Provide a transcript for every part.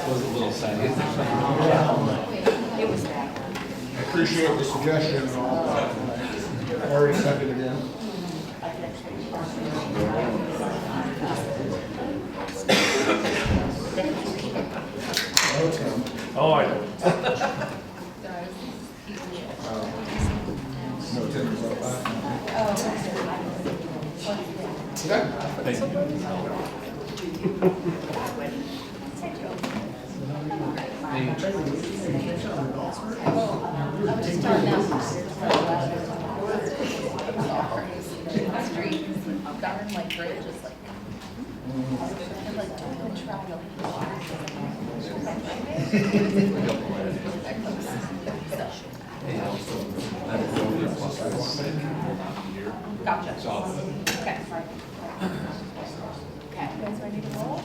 Was a little sad. It was bad. I appreciate the suggestion and all. Already seconded in. Oh, I know. No tickets up that. Thank you. I was just telling them. Street, darn like bridge is like. And like don't even try to. Gotcha. Okay. Okay, you guys ready to roll?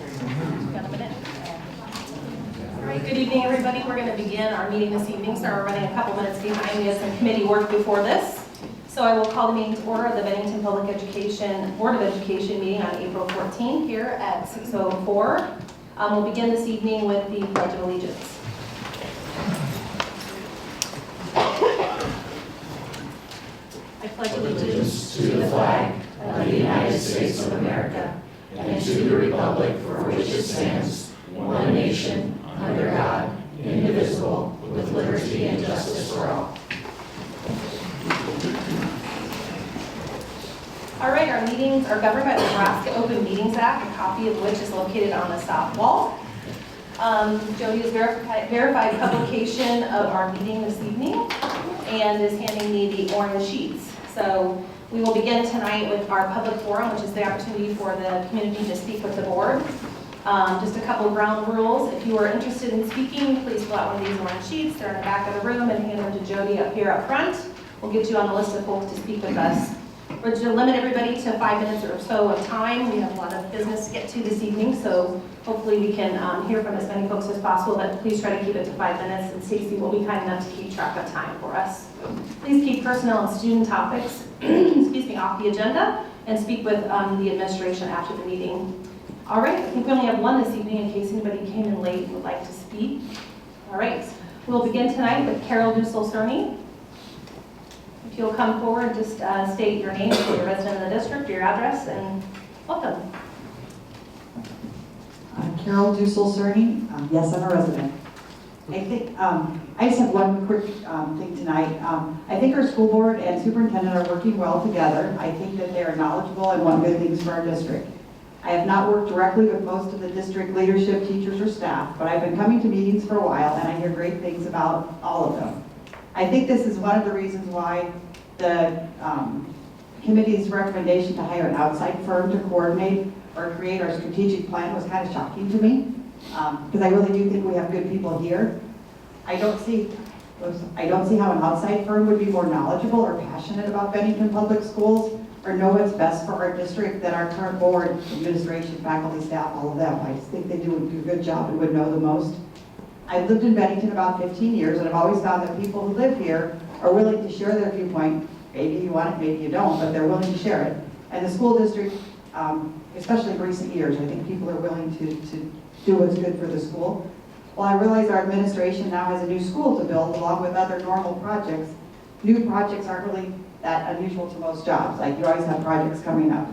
Got a minute? All right, good evening, everybody. We're going to begin our meeting this evening, so we're running a couple minutes behind. We had some committee work before this. So I will call the meeting to order of the Bennington Public Education Board of Education meeting on April 14th here at 6:04. We'll begin this evening with the Pledge of Allegiance. I pledge allegiance to the flag of the United States of America and to the republic for which it stands, one nation, under God, indivisible, with liberty and justice for all. All right, our meetings are governed by the Nebraska Open Meetings Act, a copy of which is located on the south wall. Jody has verified publication of our meeting this evening and is handing me the orange sheets. So we will begin tonight with our public forum, which is the opportunity for the community to speak with the board. Just a couple of ground rules. If you are interested in speaking, please fill out one of these orange sheets. They're in the back of the room and hand them to Jody up here up front. We'll get you on the list of folks to speak with us. We're going to limit everybody to 5 minutes or so of time. We have a lot of business to get to this evening, so hopefully we can hear from as many folks as possible, but please try to keep it to 5 minutes, and Stacy will be kind enough to keep track of time for us. Please keep personnel and student topics off the agenda, and speak with the administration after the meeting. All right, I think we only have one this evening in case anybody came in late and would like to speak. All right, we'll begin tonight with Carol Dussel-Cerny. If you'll come forward, just state your name, if you're a resident of the district, your address, and welcome. I'm Carol Dussel-Cerny. Yes, I'm a resident. I think I just have one quick thing tonight. I think our school board and superintendent are working well together. I think that they are knowledgeable and want good things for our district. I have not worked directly with most of the district leadership, teachers, or staff, but I've been coming to meetings for a while, and I hear great things about all of them. I think this is one of the reasons why the committee's recommendation to hire an outside firm to coordinate or create our strategic plan was kind of shocking to me, because I really do think we have good people here. I don't see how an outside firm would be more knowledgeable or passionate about Bennington Public Schools or know what's best for our district than our current board, administration, faculty, staff, all of them. I just think they do a good job and would know the most. I've lived in Bennington about 15 years, and I've always found that people who live here are willing to share their viewpoint. Maybe you want it, maybe you don't, but they're willing to share it. And the school district, especially in recent years, I think people are willing to do what's good for the school. Well, I realize our administration now has a new school to build along with other normal projects. New projects aren't really that unusual to most jobs. Like, you always have projects coming up.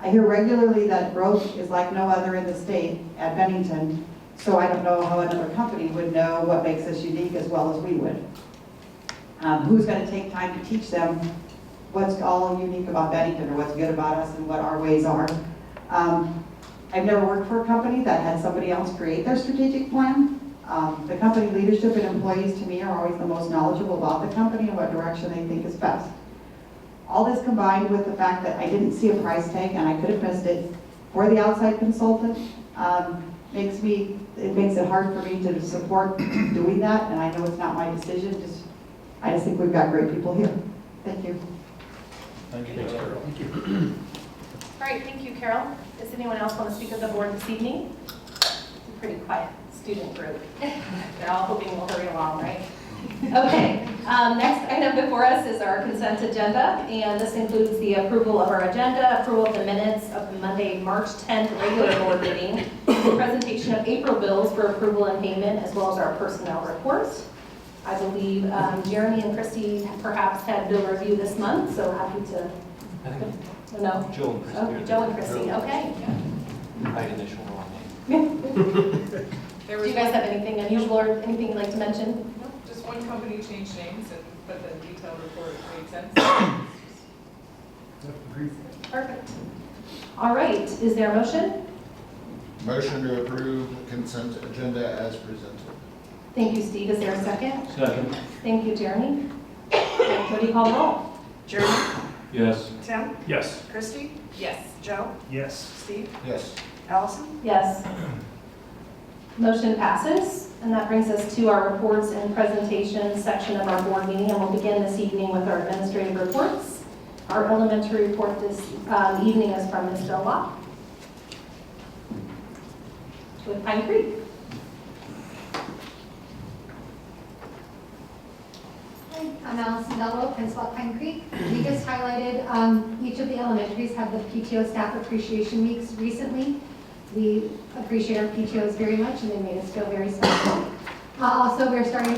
I hear regularly that growth is like no other in the state at Bennington, so I don't know how another company would know what makes us unique as well as we would. Who's going to take time to teach them what's all unique about Bennington or what's good about us and what our ways are? I've never worked for a company that had somebody else create their strategic plan. The company leadership and employees, to me, are always the most knowledgeable about the company and what direction they think is best. All this combined with the fact that I didn't see a price tag, and I could have missed it, for the outside consultant, makes it hard for me to support doing that, and I know it's not my decision. I just think we've got great people here. Thank you. Thank you, Carol. Thank you. All right, thank you, Carol. Does anyone else want to speak with the board this evening? It's pretty quiet still. student group. They're all hoping we'll hurry along, right? Okay, next item before us is our consent agenda, and this includes the approval of our agenda, approval of the minutes of the Monday, March 10th regular board meeting, presentation of April bills for approval and payment, as well as our personnel reports. I believe Jeremy and Christy perhaps had bill review this month, so happy to, no? Joe and Christie. Oh, Joe and Christy, okay. I initial wrong name. Do you guys have anything unusual or anything you'd like to mention? No, just one company changed names, but the detailed report made sense. Perfect. All right, is there a motion? Motion to approve consent agenda as presented. Thank you, Steve. Is there a second? Second. Thank you, Jeremy. What do you call the roll? Jeremy? Yes. Tim? Yes. Christie? Yes. Joe? Yes. Steve? Yes. Allison? Yes. Motion passes, and that brings us to our reports and presentations section of our board meeting, and we'll begin this evening with our administrative reports. Our elementary report this evening is from Ms. Del Locke with Pine Creek. Hi, I'm Allison Dello, principal at Pine Creek. We just highlighted each of the elementaries have the PTO staff appreciation weeks recently. We appreciate our PTOs very much, and they made us feel very special. Also, we're starting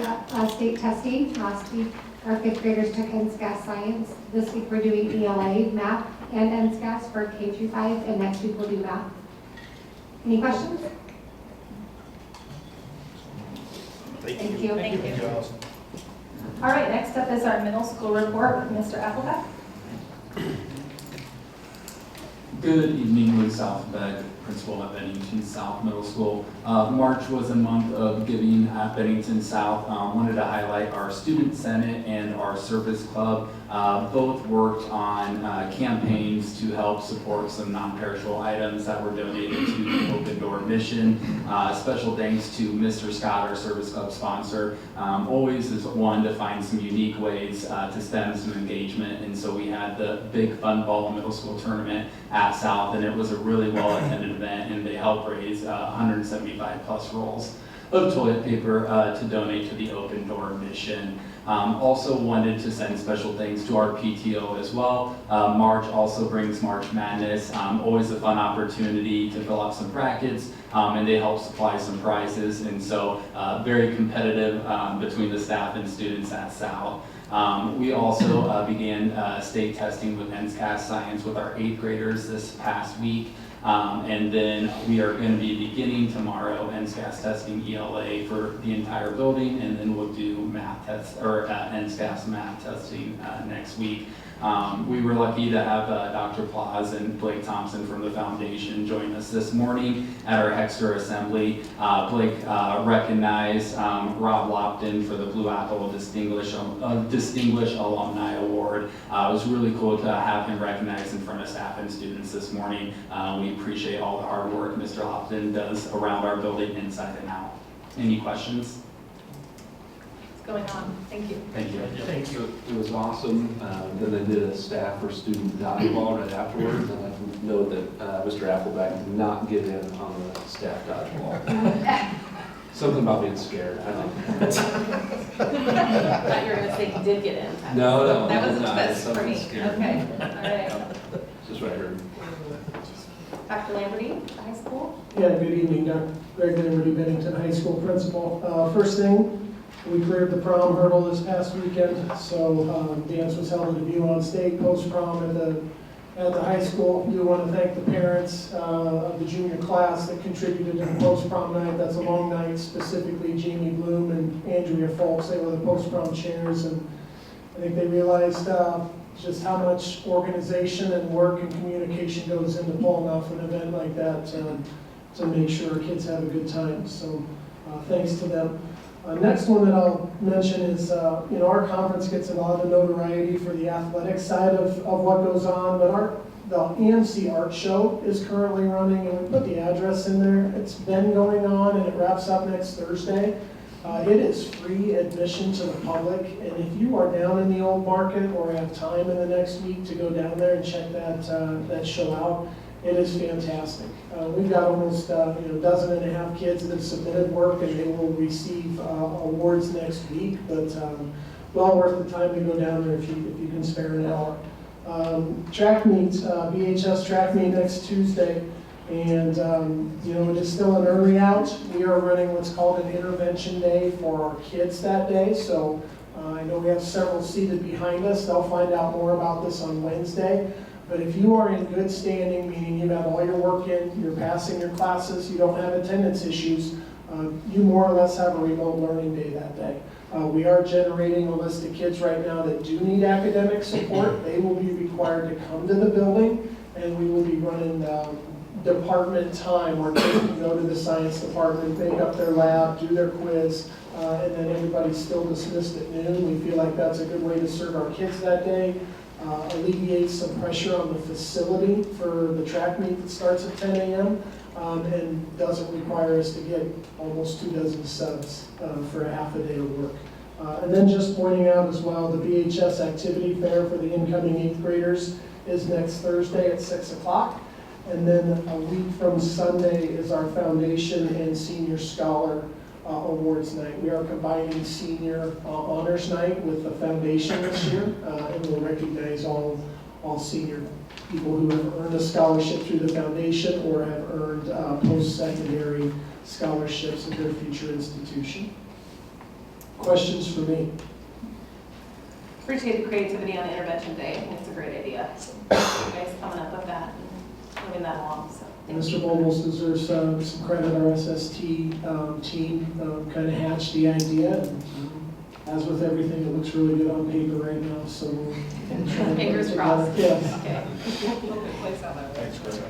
state testing. Last week, our 5th graders took NSCAS science. This week, we're doing ELA, math, and NSCAS for K through 5, and next week, we'll do math. Any questions? Thank you. All right, next up is our middle school report with Mr. Appleback. Good evening, Lee Southbeck, principal at Bennington South Middle School. March was a month of giving at Bennington South. Wanted to highlight our Student Senate and our Service Club. Both worked on campaigns to help support some non-perishable items that were donated to the Open Door mission. Special thanks to Mr. Scott, our Service Club sponsor. Always is one to find some unique ways to stem some engagement, and so we had the big fun ball middle school tournament at South, and it was a really well attended event, and they helped raise 175 plus rolls of toilet paper to donate to the Open Door mission. Also wanted to send special thanks to our PTO as well. March also brings March Madness, always a fun opportunity to fill out some brackets, and they help supply some prizes, and so very competitive between the staff and students at South. We also began state testing with NSCAS Science with our 8th graders this past week. And then we are going to be beginning tomorrow NSCAS testing ELA for the entire building, and then we'll do math tests or NSCAS math testing next week. We were lucky to have Dr. Plaza and Blake Thompson from the foundation join us this morning at our Hexter Assembly. Blake recognized Rob Lopton for the Blue Apple Distinguished Alumni Award. It was really cool to have him recognized in front of staff and students this morning. We appreciate all the hard work Mr. Lopton does around our building inside and out. Any questions? Going on. Thank you. Thank you. Thank you. It was awesome. Then they did a staff or student dodgeball right afterwards, and I can note that Mr. Appleback did not get in on the staff dodgeball. Something about being scared, I think. I thought you were going to say you did get in. No, That was a not. twist for Something me. scary. Okay, all right. Just what I heard. Dr. Lamberty, high school. Yeah, good evening, Dr. Greg Lamberty, Bennington High School principal. First thing, we cleared the prom hurdle this past weekend, so dance was held at a view on state post-prom at the high school. We want to thank the parents of the junior class that contributed to the post-prom night. That's a long night, specifically Jamie Bloom and Andrea Folks. They were the post-prom chairs, and I think they realized just how much organization and work and communication goes into pulling off an event like that to make sure kids have a good time. So thanks to them. Next one that I'll mention is, our conference gets a lot of notoriety for the athletic side of what goes on, but the EMC Art Show is currently running, and we put the address in there. It's been going on, and it wraps up next Thursday. It is free admission to the public, and if you are down in the old market or have time in the next week to go down there and check that show out, It is fantastic. We've got almost a dozen and a half kids that have submitted work, and they will receive awards next week, but well worth the time to go down there if you can spare an hour. Track meets, BHS track meet next Tuesday, and it is still an early out. We are running what's called an intervention day for our kids that day, so I know we have several seated behind us. They'll find out more about this on Wednesday. But if you are in good standing, meaning you have all your work in, you're passing your classes, you don't have attendance issues, you more or less have a remote learning day that day. We are generating a list of kids right now that do need academic support. They will be required to come to the building, and we will be running department time where kids can go to the science department, make up their lab, do their quiz, and then everybody's still dismissed at noon. We feel like that's a good way to serve our kids that day. Alleviates some pressure on the facility for the track meet that starts at 10 a.m. And doesn't require us to get almost 24 subs for a half a day of work. And then just pointing out as well, the BHS activity fair for the incoming 8th graders is next Thursday at 6 o'clock. And then a week from Sunday is our foundation and senior scholar awards night. We are combining senior honors night with the foundation this year, and we'll recognize all senior people who have earned a scholarship through the foundation or have earned post-secondary scholarships at their future institution. Questions for me? Appreciate the creativity on the intervention day. I think it's a great idea. You guys coming up with that and moving that along. So. Mr. Bogles deserves some credit. Our SST team kind of hatched the idea. And, as with everything, it looks really good on paper right now. So we'll fingers crossed. Yes. Okay. Good place out there. Thanks, Chris.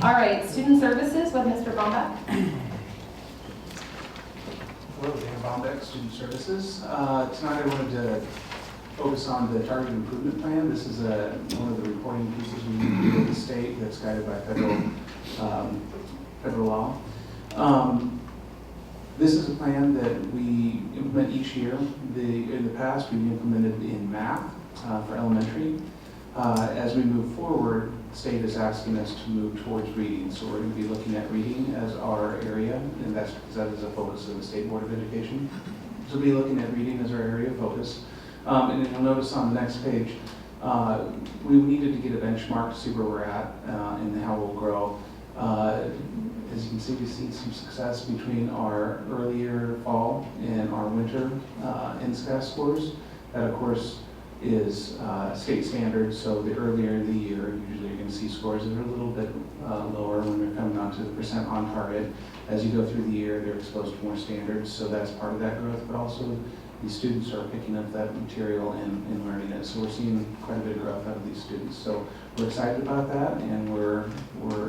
All right, student services with Mr. Bombach. Hello, Dan Bombeck, Student Services. Tonight I wanted to focus on the Targeted Improvement Plan. This is one of the reporting pieces we need to do with the state that's guided by federal law. This is a plan that we implement each year. In the past, we've implemented in math for elementary. As we move forward, the state is asking us to move towards reading. So we're going to be looking at reading as our area, and that is a focus of the State Board of Education. So we'll be looking at reading as our area of focus. And then you'll notice on the next page, we needed to get a benchmark to see where we're at and how we'll grow. As you can see, we've seen some success between our earlier fall and our winter NSCAS scores. That, of course, is state standard, so the earlier in the year, usually you're going to see scores that are a little bit lower when they're coming on to the percent on target. As you go through the year, they're exposed to more standards, so that's part of that growth, but also these students are picking up that material and learning it. So we're seeing quite a bit of growth out of these students. So we're excited about that, and we're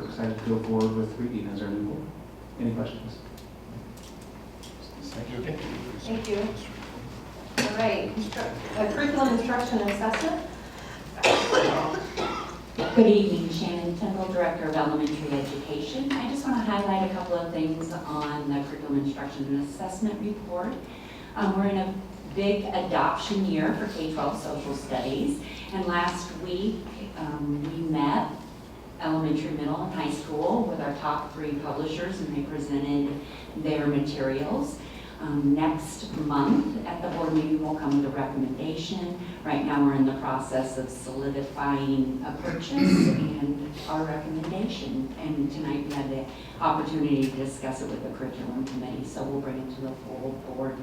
excited to go forward with reading as our new goal. Any questions? Thank you. Thank you. All right, curriculum instruction and assessment. Good evening, Shannon Temple, Director of Elementary Education. I just want to highlight a couple of things on the curriculum instruction and assessment report. We're in a big adoption year for K-12 social studies, and last week we met elementary, middle, and high school with our top 3 publishers, and they presented their materials. Next month at the board meeting we'll come with a recommendation. Right now we're in the process of solidifying a purchase and our recommendation, and tonight we had the opportunity to discuss it with the curriculum committee, so we'll bring it to the full board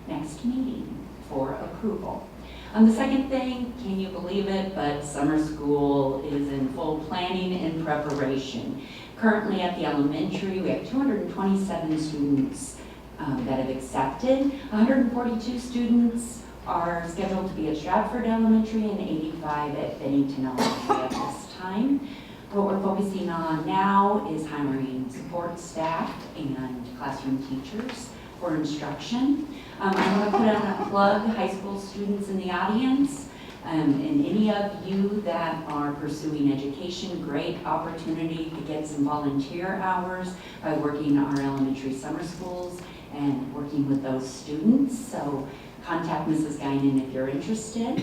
next meeting for approval. The second thing, can you believe it, but summer school is in full planning and preparation. Currently at the elementary, we have 227 students that have accepted. 142 students are scheduled to be at Stratford Elementary and 85 at Bennington Elementary at this time. What we're focusing on now is hiring support staff and classroom teachers for instruction. I want to put on a plug, high school students in the audience, and any of you that are pursuing education, great opportunity to get some volunteer hours by working our elementary summer schools and working with those students. So contact Mrs. Guinan if you're interested.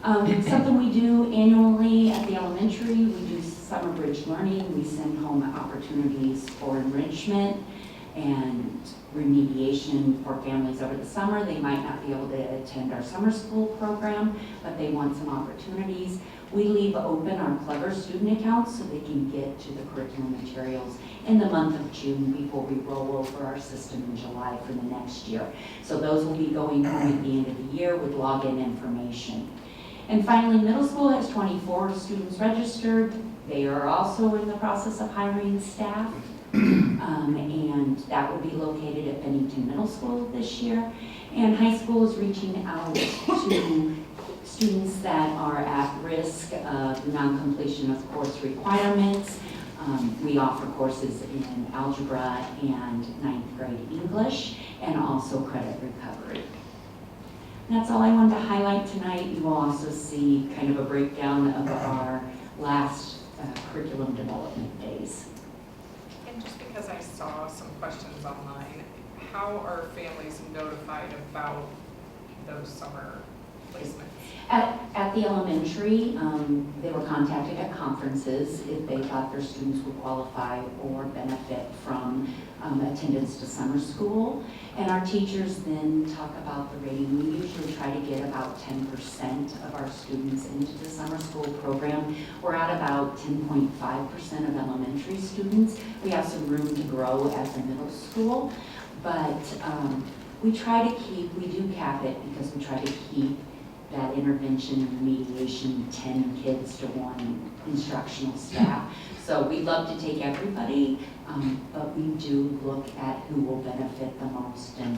Something we do annually at the elementary, we do summer bridge learning. We send home opportunities for enrichment and remediation for families over the summer. They might not be able to attend our summer school program, but they want some opportunities. We leave open our Clever student accounts so they can get to the curriculum materials in the month of June before we roll over our system in July for the next year. So those will be going home at the end of the year with login information. And finally, middle school has 24 students registered. They are also in the process of hiring staff. And that will be located at Bennington Middle School this year. And high school is reaching out to students that are at risk of non-completion of course requirements. We offer courses in algebra and ninth grade English and also credit recovery. And that's all I wanted to highlight tonight. You will also see kind of a breakdown of our last curriculum development days. And just because I saw some questions online, how are families notified about those summer placements? At the elementary, they were contacted at conferences if they thought their students would qualify or benefit from attendance to summer school. And our teachers then talk about the rating. We usually try to get about 10% of our students into the summer school program. We're at about 10.5% of elementary students. We have some room to grow at the middle school, but we do cap it because we try to keep that intervention and mediation 10 kids to one instructional staff. So we love to take everybody, but we do look at who will benefit the most and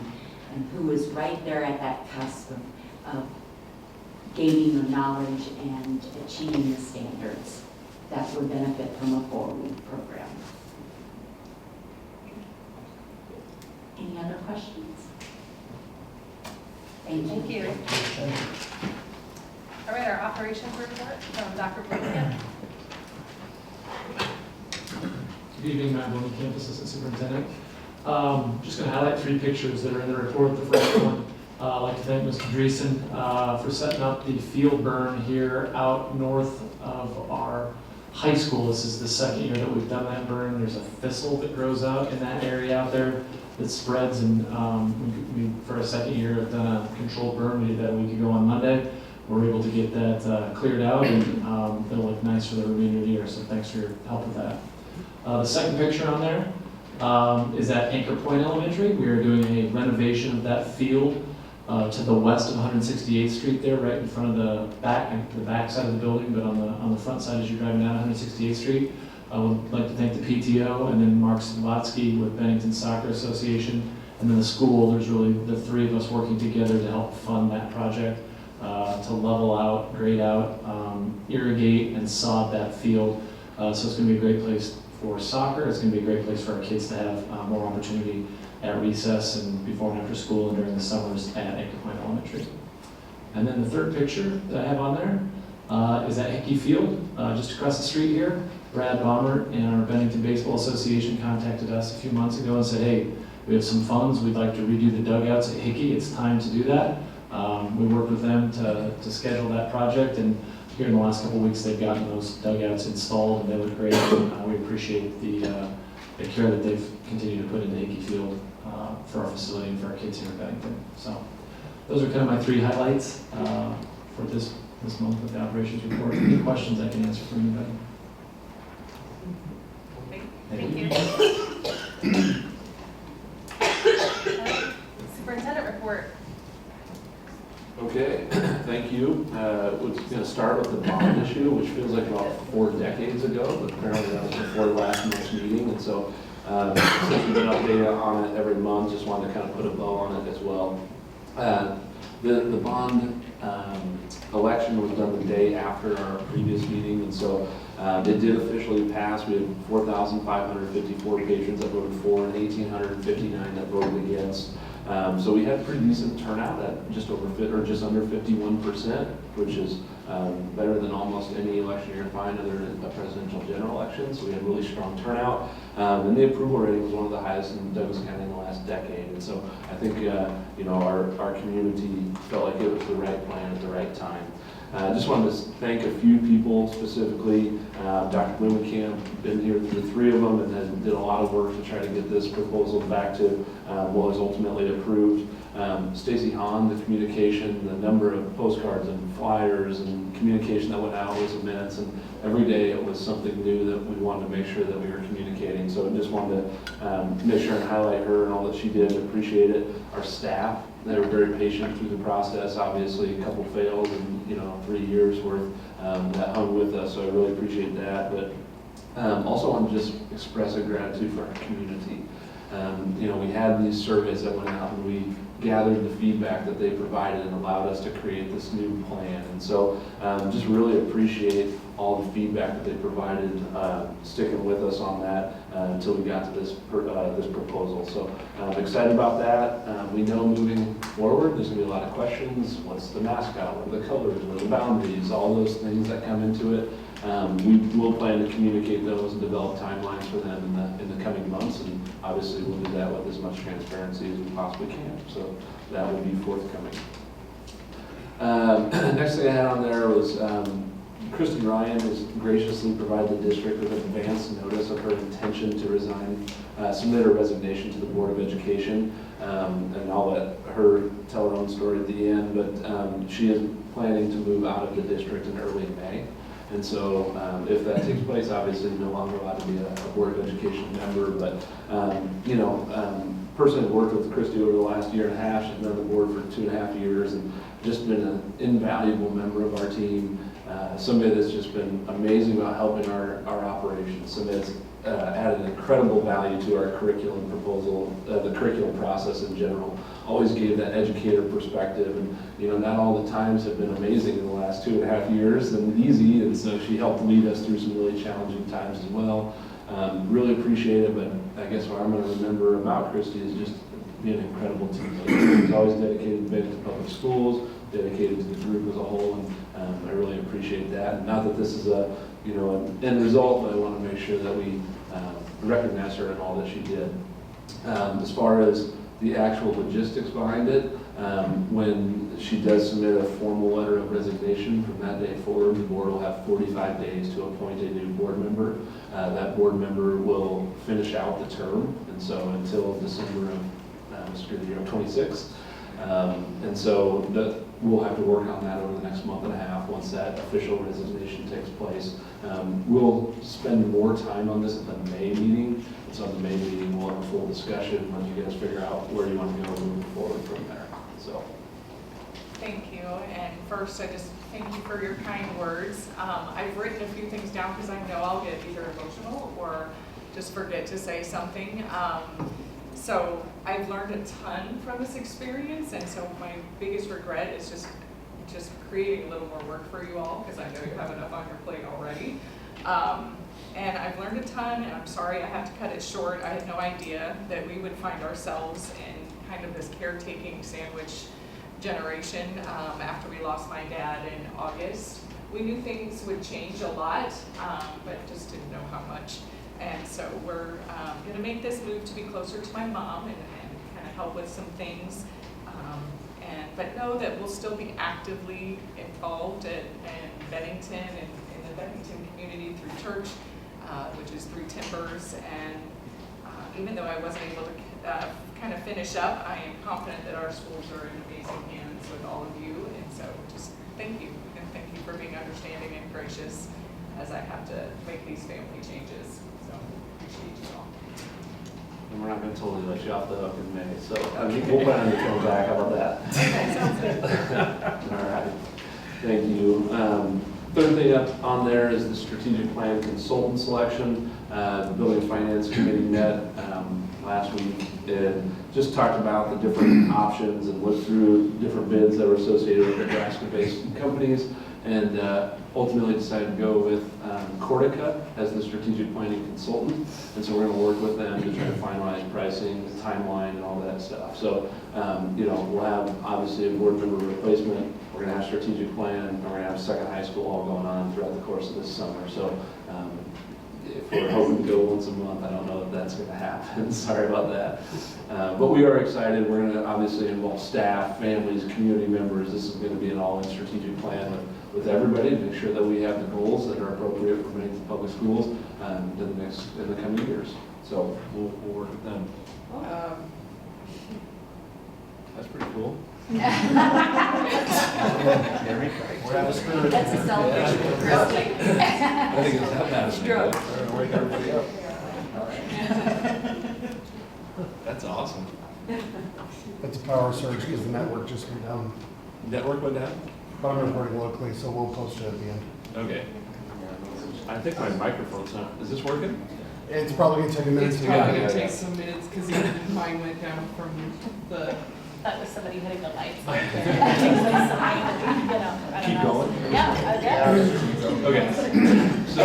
who is right there at that cusp of gaining the knowledge and achieving the standards that would benefit from a 4-week program. Any other questions? Thank you. All right, our operations report from Dr. Blanket. Good evening, Matt Bowman, Campus Assistant Superintendent. Just going to highlight 3 pictures that are in the report. The first one, I'd like to thank Mr. Dreesen for setting up the field burn here out north of our high school. This is the second year that we've done that burn. There's a thistle that grows out in that area out there that spreads, and we for a second year have done a controlled burn. We did that a week ago on Monday. We're able to get that cleared out, and it'll look nice for the remainder of the year, so thanks for your help with that. The second picture on there is at Anchor Point Elementary. We are doing a renovation of that field to the west of 168th Street there, right in front of the back side of the building, but on the front side as you're driving down 168th Street. I would like to thank the PTO and then Mark Slovatsky with Bennington Soccer Association, and then the school. There's really the 3 of us working together to help fund that project, to level out, grade out, irrigate, and sod that field. So it's going to be a great place for soccer. It's going to be a great place for our kids to have more opportunity at recess and before and after school and during the summers at Anchor Point Elementary. And then the third picture that I have on there is at Hickey Field, just across the street here. Brad Bomber and our Bennington Baseball Association contacted us a few months ago and said, hey, we have some funds. We'd like to redo the dugouts at Hickey. It's time to do that. We worked with them to schedule that project, and here in the last couple of weeks they've gotten those dugouts installed and they look great. We appreciate the care that they've continued to put into Hickey Field for our facility and for our kids here in Bennington. So those are kind of my 3 highlights for this month with the operations report. Any questions I can answer for anybody? Thank you. Superintendent report. Okay, thank you. We're going to start with the bond issue, which feels like about 4 decades ago, but apparently that was before last month's meeting. And so since we've been updating on it every month, just wanted to kind of put a bow on it as well. The bond election was done the day after our previous meeting, and so it did officially pass. We had 4,554 patrons that voted for and 1,859 that voted against. So we had pretty decent turnout at just under 51%, which is better than almost any election you're going to find other than a presidential general election. So we had really strong turnout, and the approval rating was one of the highest in Douglas County in the last decade. And so I think our community felt like it was the right plan at the right time. I just wanted to thank a few people specifically. Dr. Blumenkamp, been here through the three of them, and then did a lot of work to try to get this proposal back to what was ultimately approved. Stacy Hahn, the communication, the number of postcards and flyers and communication that went out was immense, and every day it was something new that we wanted to make sure that we were communicating. So I just wanted to make sure and highlight her and all that she did. Appreciate it. Our staff, they were very patient through the process. Obviously, a couple failed, and 3 years worth that hung with us. So I really appreciate that. But also want to just express a gratitude for our community. We had these surveys that went out, and we gathered the feedback that they provided and allowed us to create this new plan. And so just really appreciate all the feedback that they provided, sticking with us on that until we got to this proposal. So I'm excited about that. We know moving forward, there's going to be a lot of questions. What's the mascot? What are the colors? What are the boundaries? All those things that come into it. We will plan to communicate those and develop timelines for them in the coming months, and obviously we'll do that with as much transparency as we possibly can. So that will be forthcoming. Next thing I had on there was Kristen Ryan has graciously provided the district with advance notice of her intention to resign, submit her resignation to the Board of Education, and I'll let her tell her own story at the end, but she is planning to move out of the district in early May. And so if that takes place, obviously no longer allowed to be a Board of Education member, but person who worked with Christy over the last year and a half. She's been on the board for 2.5 years and just been an invaluable member of our team. Somebody that's just been amazing about helping our operations. Somebody that's added incredible value to our curriculum proposal, the curriculum process in general. Always gave that educator perspective, and not all the times have been amazing in the last 2.5 years and easy, and so she helped lead us through some really challenging times as well. Really appreciate it, but I guess what I'm going to remember about Christy is just being an incredible teammate. She's always dedicated to public schools, dedicated to the group as a whole, and I really appreciate that. And not that this is an end result, but I want to make sure that we recognize her and all that she did. As far as the actual logistics behind it, when she does submit a formal letter of resignation, from that day forward, the board will have 45 days to appoint a new board member. That board member will finish out the term, and so until December of 26. And so we'll have to work on that over the next month and a half once that official resignation takes place. We'll spend more time on this at the May meeting. So at the May meeting, we'll have a full discussion once you guys figure out where you want to go moving forward from there. So. Thank you. And first, I just thank you for your kind words. I've written a few things down because I know I'll get either emotional or just forget to say something. So I've learned a ton from this experience, and so my biggest regret is just creating a little more work for you all, because I know you have enough on your plate already. And I've learned a ton, and I'm sorry I have to cut it short. I had no idea that we would find ourselves in kind of this caretaking sandwich generation after we lost my dad in August. We knew things would change a lot, but just didn't know how much. And so we're going to make this move to be closer to my mom and kind of help with some things. But know that we'll still be actively involved in Bennington and in the Bennington community through church, which is through Timbers. And even though I wasn't able to kind of finish up, I am confident that our schools are in amazing hands with all of you. And so just thank you. And thank you for being understanding and gracious as I have to make these family changes. So appreciate you all. And we're not going to totally let you off the hook in May, so we'll plan on you coming back. How about that? Okay, sounds good. All right. Thank you. Third thing up on there is the strategic plan consultant selection. The Building and Finance Committee met last week and just talked about the different options and looked through different bids that were associated with Nebraska-based companies, and ultimately decided to go with Cortica as the strategic planning consultant. And so we're going to work with them to try to finalize pricing, timeline, and all that stuff. So, we'll have obviously a board member replacement. We're going to have strategic plan, and we're going to have second high school all going on throughout the course of this summer. So if we're hoping to go once a month, I don't know if that's going to happen. Sorry about that. But we are excited. We're going to obviously involve staff, families, community members. This is going to be an all-in strategic plan with with everybody to make sure that we have the goals that are appropriate for Bennington Public Schools in the coming years. So we'll work with them. That's pretty cool. We're out of spirit. That's a celebration. I think it's that bad. Stroke. Wake everybody up. That's awesome. That's a power surge because the network just went down. Network went down? But I'm recording locally, so we'll post it at the end. Okay. I think my microphone's not, is this working? It's probably gonna take a minute It's to probably Yeah, gonna yeah, take yeah. some minutes because mine went down from the, That was somebody hitting the lights. I don't Keep know. going? Yeah, I guess. Okay. So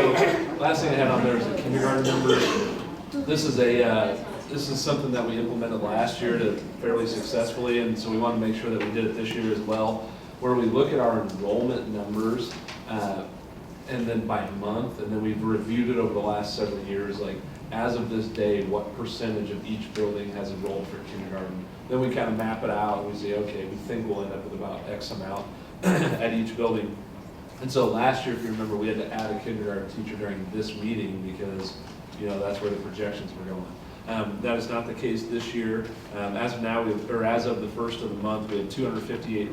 last thing I had on there is the kindergarten numbers. This is something that we implemented last year fairly successfully, and so we want to make sure that we did it this year as well, where we look at our enrollment numbers and then by month, and then we've reviewed it over the last several years, like as of this day, what percentage of each building has enrolled for kindergarten. Then we kind of map it out and we say, okay, we think we'll end up with about X amount at each building. And so last year, if you remember, we had to add a kindergarten teacher during this meeting because, that's where the projections were going. That is not the case this year. As of now, as of the first of the month, we have 258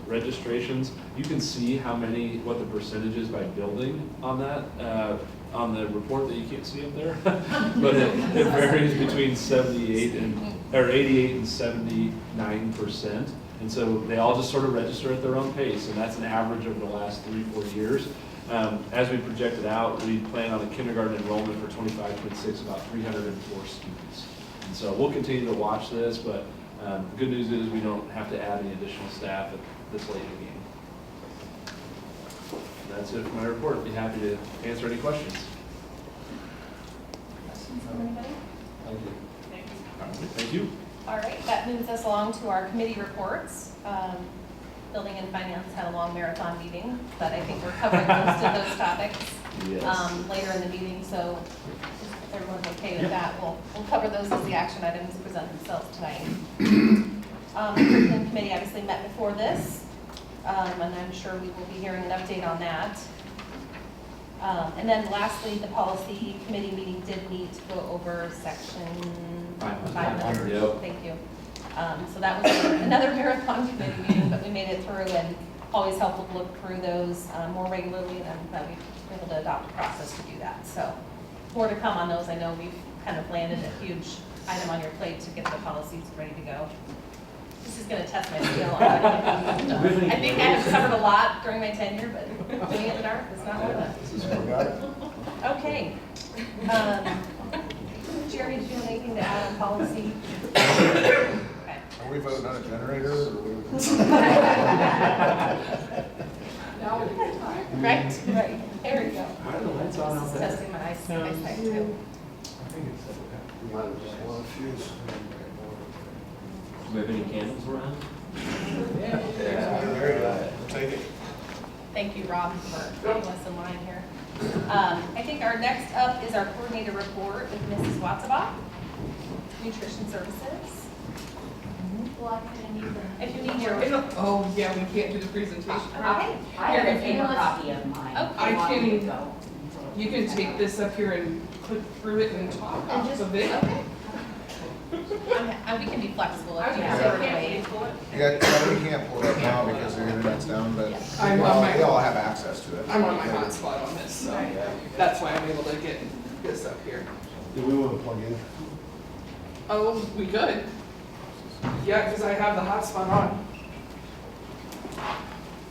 registrations. You can see what the percentage is by building on that, on the report that you can't see up there. But it varies between 88 and 79%. And so they all just sort of register at their own pace, and that's an average over the last 3-4 years. As we projected out, we plan on a kindergarten enrollment for 25-26, about 304 students. And so we'll continue to watch this, but the good news is we don't have to add any additional staff at this late in the game. That's it for my report. I'd be happy to answer any questions. Questions from anybody? Thank you. Thank you. Thank you. All right, that moves us along to our committee reports. Building and Finance had a long marathon meeting, but I think we're covering most of those topics Yes. later in the meeting, so if everyone's okay with that, we'll cover those as the action items present themselves tonight. The curriculum committee obviously met before this, and I'm sure we will be hearing an update on that. And then lastly, the policy committee meeting did meet to go over section 500. Yep. Thank you. So that was another marathon committee meeting, but we made it through, and always helpful to look through those more regularly, and I'm glad we've been able to adopt a process to do that. So more to come on those. I know we've kind of landed a huge item on your plate to get the policies ready to go. This is going to test my skill on it. I think I have covered a lot during my tenure, but doing it in the dark is not one of them. Okay. Jeremy, do you have anything to add on policy? Okay. Are we voting on a generator? Or Right. There we go. Why are the lights on out This is there? testing my eyesight too. we might have just blown a fuse. Do we have any candles around? There you go. Take it. Thank you, Rob, for getting us in line here. I think our next up is our coordinator report with Mrs. Watzabach, Nutrition Services. Well, I kind of need them. If you need your, oh, yeah, we can't do the presentation. okay. I have a Here, if you paper want- copy of mine. Oh, I Want me to can- go? You can take this up here and click through it and talk And off just, of it. okay. We can be flexible if you Okay, have so it. can't we pull it? Yeah, we can't pull it up now because the internet's down, but I'm we on all, my- we all have access to it. I'm on my hotspot on this, so that's why I'm able to get this up here. Do we want to plug in? Oh, we could. Yeah, because I have the hotspot on.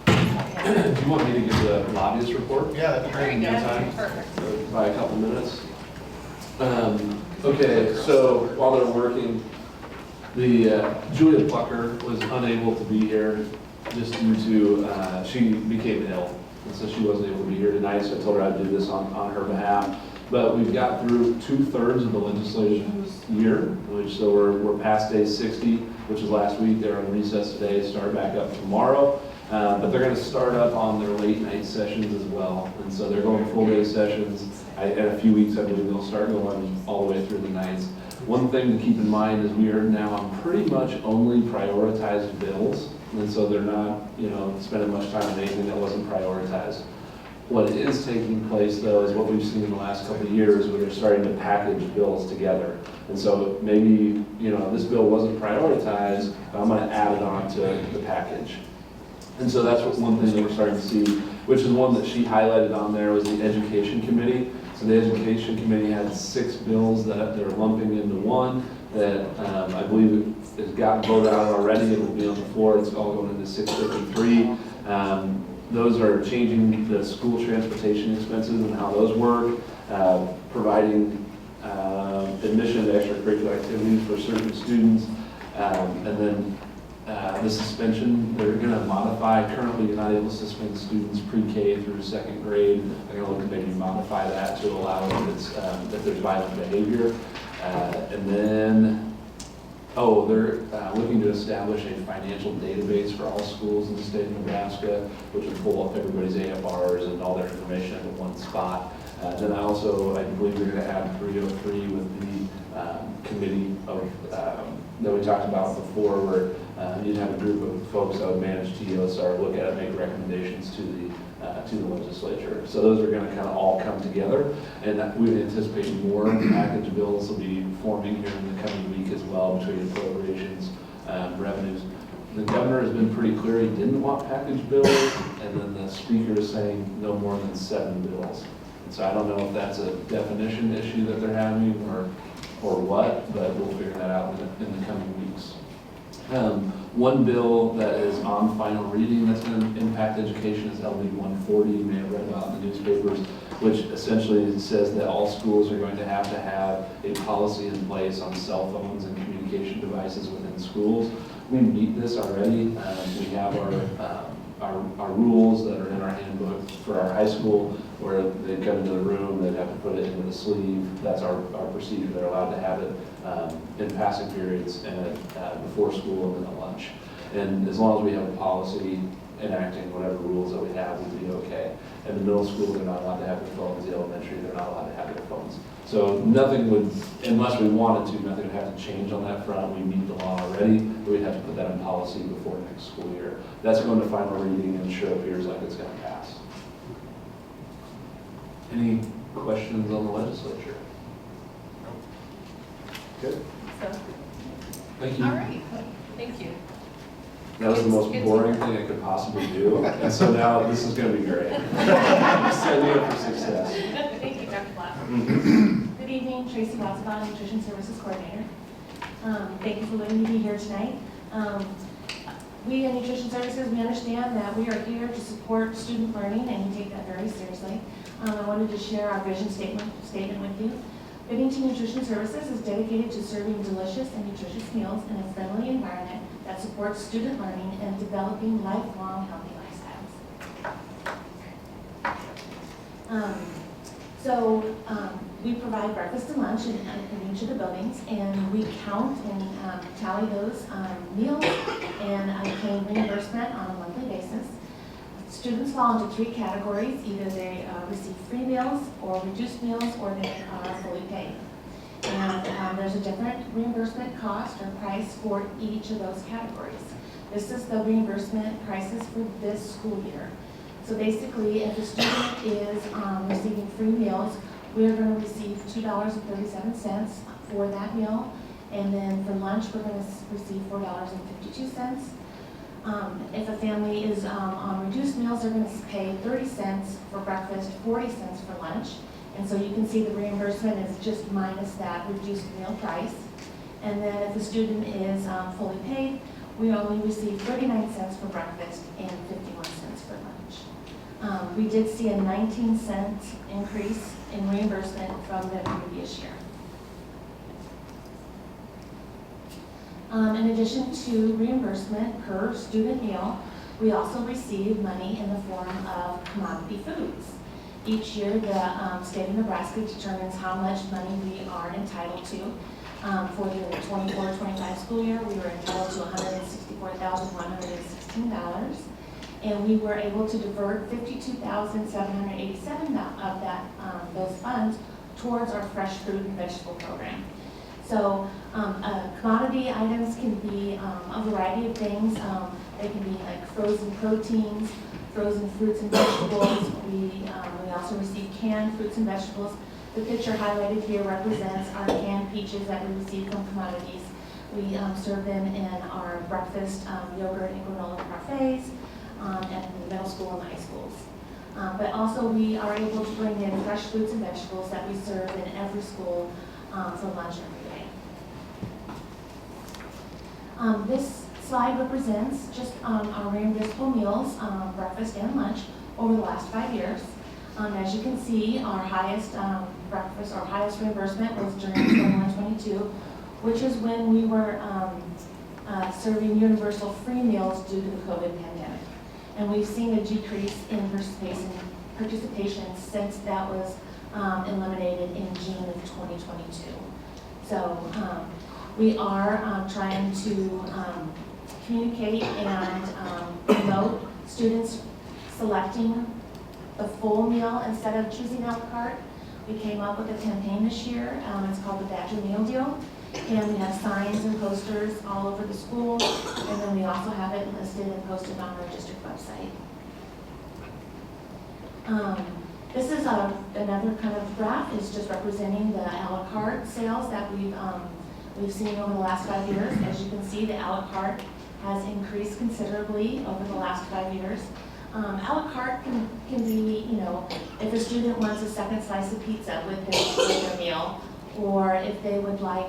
Do you want me to give the lobbyist report? Yeah, that'd be There great. you go. Time? Perfect. By a couple minutes. Okay, so while they're working, Julia Plucker was unable to be here just due to, she became ill. And so she wasn't able to be here tonight, so I told her I'd do this on her behalf. But we've got through 2/3 of the legislative year, so we're past day 60, which is last week. They're on recess today, start back up tomorrow. But they're going to start up on their late night sessions as well. And so they're going full day sessions. In a few weeks, I believe they'll start going all the way through the nights. One thing to keep in mind is we are now on pretty much only prioritized bills And so they're not, spending much time on anything that wasn't prioritized. What is taking place though is what we've seen in the last couple of years where they're starting to package bills together. And so maybe, this bill wasn't prioritized, but I'm gonna add it on to the package. And so that's one thing that we're starting to see, which is one that she highlighted on there was the Education Committee. So the Education Committee had 6 bills that they're lumping into one that I believe has gotten voted out already. It will be on the floor. It's all going into 653. Those are changing the school transportation expenses and how those work, providing admission to extracurricular activities for certain students, and then the suspension, they're going to modify. Currently, you're not able to suspend students pre-K through 2nd grade. They're going to look at maybe modify that to allow if there's violent behavior. And then, they're looking to establish a financial database for all schools in the state of Nebraska, which would pull up everybody's AFRs and all their information into one spot. Then I believe we're going to add 303 with the committee of that we talked about before, where you'd have a group of folks that would manage TOSR, look at it, make recommendations to the legislature. So those are going to kind of all come together, and we would anticipate more package bills will be forming here in the coming week as well between appropriations, revenues. The governor has been pretty clear he didn't want package bills, and then the speaker is saying no more than 7 bills. And so I don't know if that's a definition issue that they're having or what, but we'll figure that out in the coming weeks. One bill that is on final reading that's going to impact education is LD 140. You may have read about in the newspapers, which essentially says that all schools are going to have a policy in place on cell phones and communication devices within schools. We meet this already. We have our rules that are in our handbook for our high school, where they come into the room, they'd have to put it into the sleeve. That's our procedure. They're allowed to have it in passing periods and before school and then at lunch. And as long as we have a policy enacting whatever rules that we have, we'd be okay. In the middle school, they're not allowed to have their phones. The elementary, they're not allowed to have their phones. So nothing would, unless we wanted to, nothing would have to change on that front. We meet the law already, but we'd have to put that in policy before next school year. That's going to final reading and sure appears like it's going to pass. Any questions on the legislature? Good. Thank you. All right, thank you. That was the most boring thing I could possibly do, and so now this is going to be great. I'm setting you up for success. Thank you, Dr. Blatt. Good evening, Tracy Watsabon, Nutrition Services Coordinator. Thank you for letting me be here tonight. We in Nutrition Services, we understand that we are here to support student learning, and we take that very seriously. I wanted to share our vision statement with you. Bennington Nutrition Services is dedicated to serving delicious and nutritious meals in a friendly environment that supports student learning and developing lifelong healthy lifestyles. We provide breakfast and lunch in each of the buildings, and we count and tally those meals and claim reimbursement on a monthly basis. Students fall into 3 categories. Either they receive free meals or reduced meals, or they are fully paid. And there's a different reimbursement cost or price for each of those categories. This is the reimbursement prices for this school year. So basically, if a student is receiving free meals, we're going to receive $2.37 for that meal. And then for lunch, we're going to receive $4.52. If a family is on reduced meals, they're going to pay 30 cents for breakfast, 40 cents for lunch. And so you can see the reimbursement is just minus that reduced meal price. And then if the student is fully paid, we only receive 39 cents for breakfast and 51 cents for lunch. We did see a 19-cent increase in reimbursement from the previous year. In addition to reimbursement per student meal, we also receive money in the form of commodity foods. Each year, the state of Nebraska determines how much money we are entitled to. For the 24-25 school year, we were entitled to $164,116, and we were able to divert $52,787 of those funds towards our fresh fruit and vegetable program. So commodity items can be a variety of things. They can be like frozen proteins, frozen fruits and vegetables. We also receive canned fruits and vegetables. The picture highlighted here represents our canned peaches that we receive from commodities. We serve them in our breakfast yogurt and granola parfaits at the middle school and high schools. But also we are able to bring in fresh fruits and vegetables that we serve in every school for lunch every day. This slide represents just our reimbursable meals, breakfast and lunch, over the last 5 years. As you can see, our highest breakfast, our highest reimbursement was during 21-22, which is when we were serving universal free meals due to the COVID pandemic. And we've seen a decrease in participation since that was eliminated in June of 2022. So we are trying to communicate and promote students selecting the full meal instead of choosing a la carte. We came up with a campaign this year. It's called the Badger Meal Deal. And we have signs and posters all over the school. And then we also have it listed and posted on our district website. This is another kind of graph. It's just representing the a la carte sales that we've seen over the last 5 years. As you can see, the a la carte has increased considerably over the last 5 years. A la carte can be, if a student wants a second slice of pizza with their meal, or if they would like,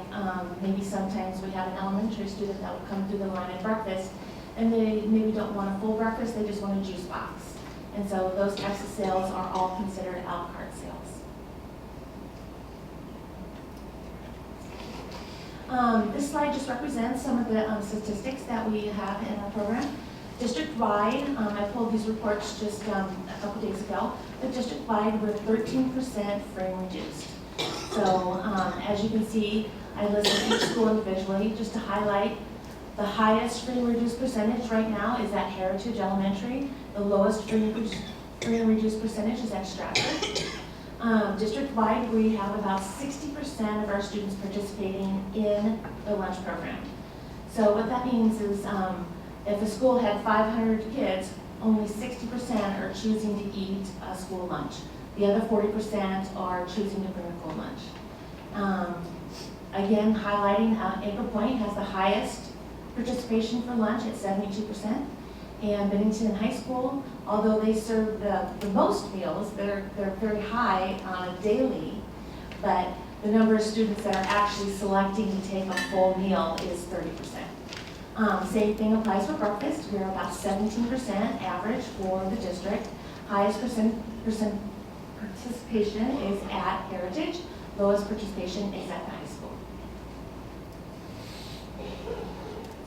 maybe sometimes we have an elementary student that would come through the line at breakfast, and they maybe don't want a full breakfast, they just want a juice box. And so those types of sales are all considered a la carte sales. This slide just represents some of the statistics that we have in our program. District-wide, I pulled these reports just a couple days ago, but district-wide we're 13% free and reduced. So as you can see, I listed each school individually just to highlight the highest free and reduced percentage right now is at Heritage Elementary. The lowest free and reduced percentage is at Stratford. District-wide, we have about 60% of our students participating in the lunch program. So what that means is if a school had 500 kids, only 60% are choosing to eat a school lunch. The other 40% are choosing to bring a full lunch. Again, highlighting Anchor Point has the highest participation for lunch at 72%. And Bennington High School, although they serve the most meals, they're very high on a daily, but the number of students that are actually selecting to take a full meal is 30%. Same thing applies for breakfast. We're about 17% average for the district. Highest participation is at Heritage. Lowest participation is at the high school.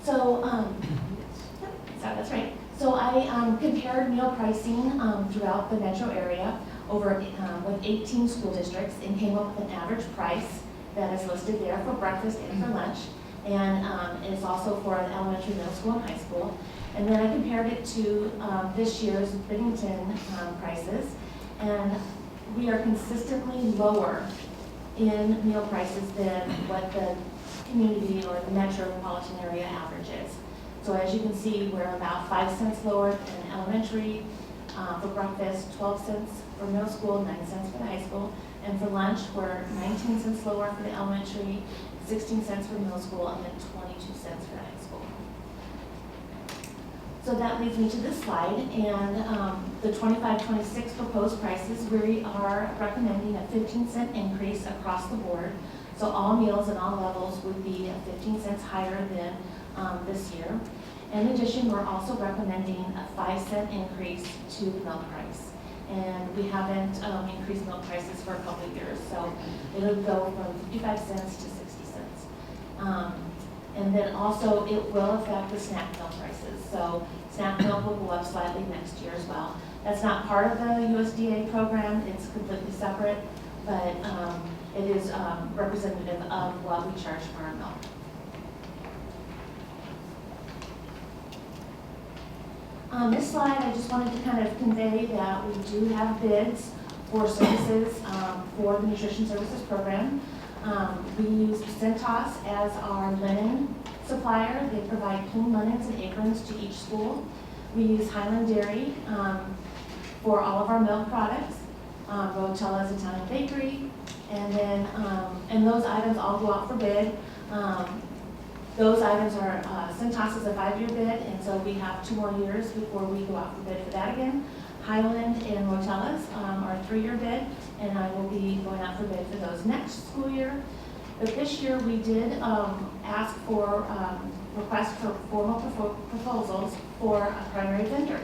So, that's right. So I compared meal pricing throughout the metro area with 18 school districts and came up with an average price that is listed there for breakfast and for lunch. And it's also for an elementary, middle school, and high school. And then I compared it to this year's Bennington prices. And we are consistently lower in meal prices than what the community or the metropolitan area average is. So as you can see, we're about 5 cents lower than elementary for breakfast, 12 cents for middle school, 9 cents for the high school. And for lunch, we're 19 cents lower for the elementary, 16 cents for middle school, and then 22 cents for the high school. So that leads me to this slide, and the 25-26 proposed prices, we are recommending a 15-cent increase across the board. So all meals and all levels would be 15 cents higher than this year. In addition, we're also recommending a 5-cent increase to the milk price. And we haven't increased milk prices for a couple of years, so it'll go from 55 cents to 60 cents. And then also it will affect the snack milk prices. So snack milk will go up slightly next year as well. That's not part of the USDA program, it's completely separate, but it is representative of what we charge for our milk. On this slide, I just wanted to kind of convey that we do have bids for services for the Nutrition Services Program. We use Centos as our linen supplier. They provide clean linens and aprons to each school. We use Highland Dairy for all of our milk products, Rotella's Italian Bakery, and then and those items all go out for bid. Those items are, Cintas is a 5-year bid, and so we have 2 more years before we go out for bid for that again. Highland and Rotella's are a 3-year bid, and I will be going out for bid for those next school year. But this year we did ask for requests for formal proposals for a primary vendor,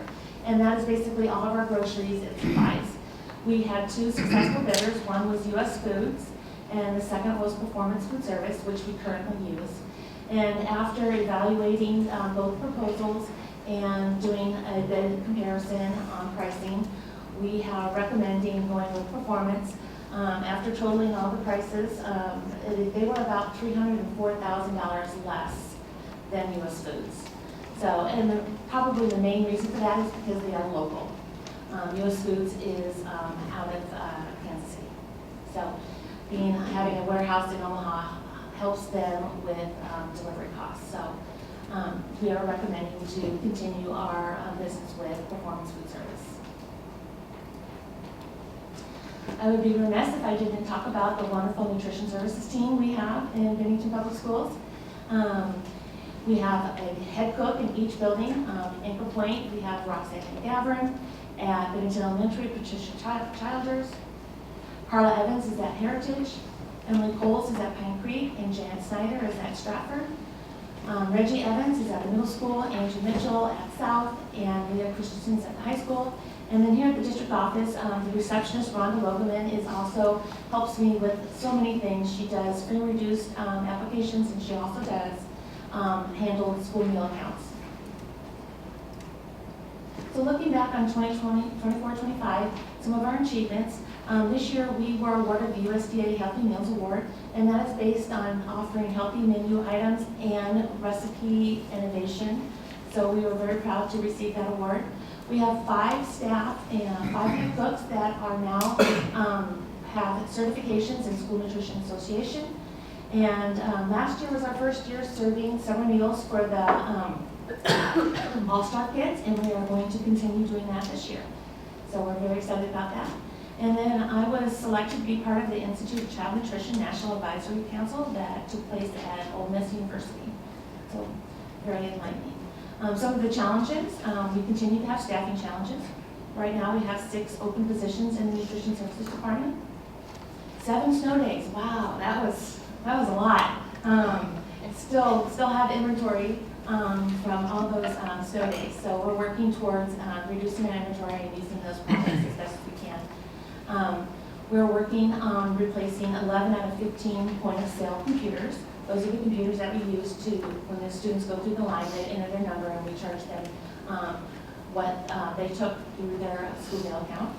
and that is basically all of our groceries and supplies. We had 2 successful bidders. One was U.S. Foods, and the second was Performance Food Service, which we currently use. And after evaluating both proposals and doing a bid comparison on pricing, we are recommending going with Performance. After totaling all the prices, they were about $304,000 less than U.S. Foods. So, and probably the main reason for that is because they are local. U.S. Foods is out of Kansas City. So, having a warehouse in Omaha helps them with delivery costs. So, we are recommending to continue our business with Performance Food Service. I would be remiss if I didn't talk about the wonderful nutrition services team we have in Bennington Public Schools. We have a head cook in each building. In Anchor Point, we have Roxanne McGavran. At Bennington Elementary, Patricia Childers. Carla Evans is at Heritage. Emily Coles is at Pine Creek, and Janet Snyder is at Stratford. Reggie Evans is at the middle school, Angie Mitchell at South, and Leah Christensen is at the high school. And then here at the district office, the receptionist, Rhonda Logeman, helps me with so many things. She does free reduced applications, and she also does handle school meal accounts. So looking back on 2024-25, some of our achievements, this year we were awarded the USDA Healthy Meals Award, and that is based on offering healthy menu items and recipe innovation. So we were very proud to receive that award. We have 5 staff and 5 head cooks that are now have certifications in School Nutrition Association. And last year was our first year serving summer meals for the All-Star kids, and we are going to continue doing that this year. So we're very excited about that. And then I was selected to be part of the Institute of Child Nutrition National Advisory Council that took place at Ole Miss University. So very enlightening. Some of the challenges, we continue to have staffing challenges. Right now we have 6 open positions in the Nutrition Services Department. 7 snow days, wow, that was a lot. Still have inventory from all those snow days. So we're working towards reducing our inventory and using those products as best as we can. We're working on replacing 11 out of 15 point-of-sale computers. Those are the computers that we use to, when the students go through the line, they enter their number and we charge them what they took through their school meal account.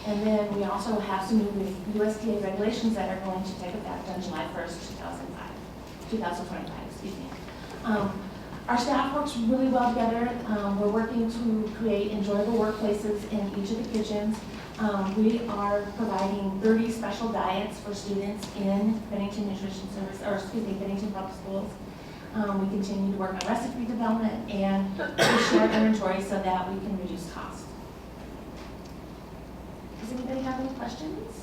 And then we also have some new USDA regulations that are going to take effect on July 1st, 2025, excuse me. Our staff works really well together. We're working to create enjoyable workplaces in each of the kitchens. We are providing 30 special diets for students in Bennington Nutrition Service, or excuse me, Bennington Public Schools. We continue to work on recipe development and we share inventory so that we can reduce costs. Does anybody have any questions?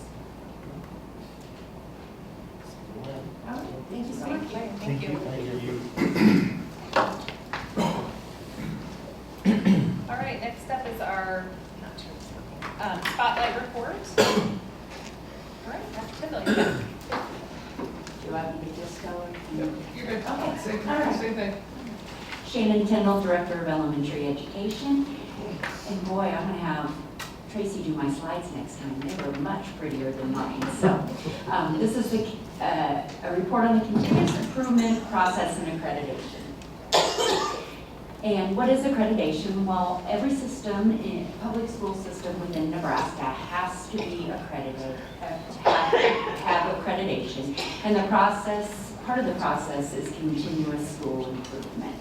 All right, thank you so much. Thank you. All right, next up is our spotlight report. All right, Dr. Tindall, you're back. Do you want me to just go? You're good. Okay. Same thing. Shannon Tyndall, Director of Elementary Education. And boy, I'm going to have Tracy do my slides next time. They were much prettier than mine. So this is a report on the continuous improvement process and accreditation. And what is accreditation? Well, every system, public school system within Nebraska has to be accredited, have accreditation. And the process, part of the process is continuous school improvement.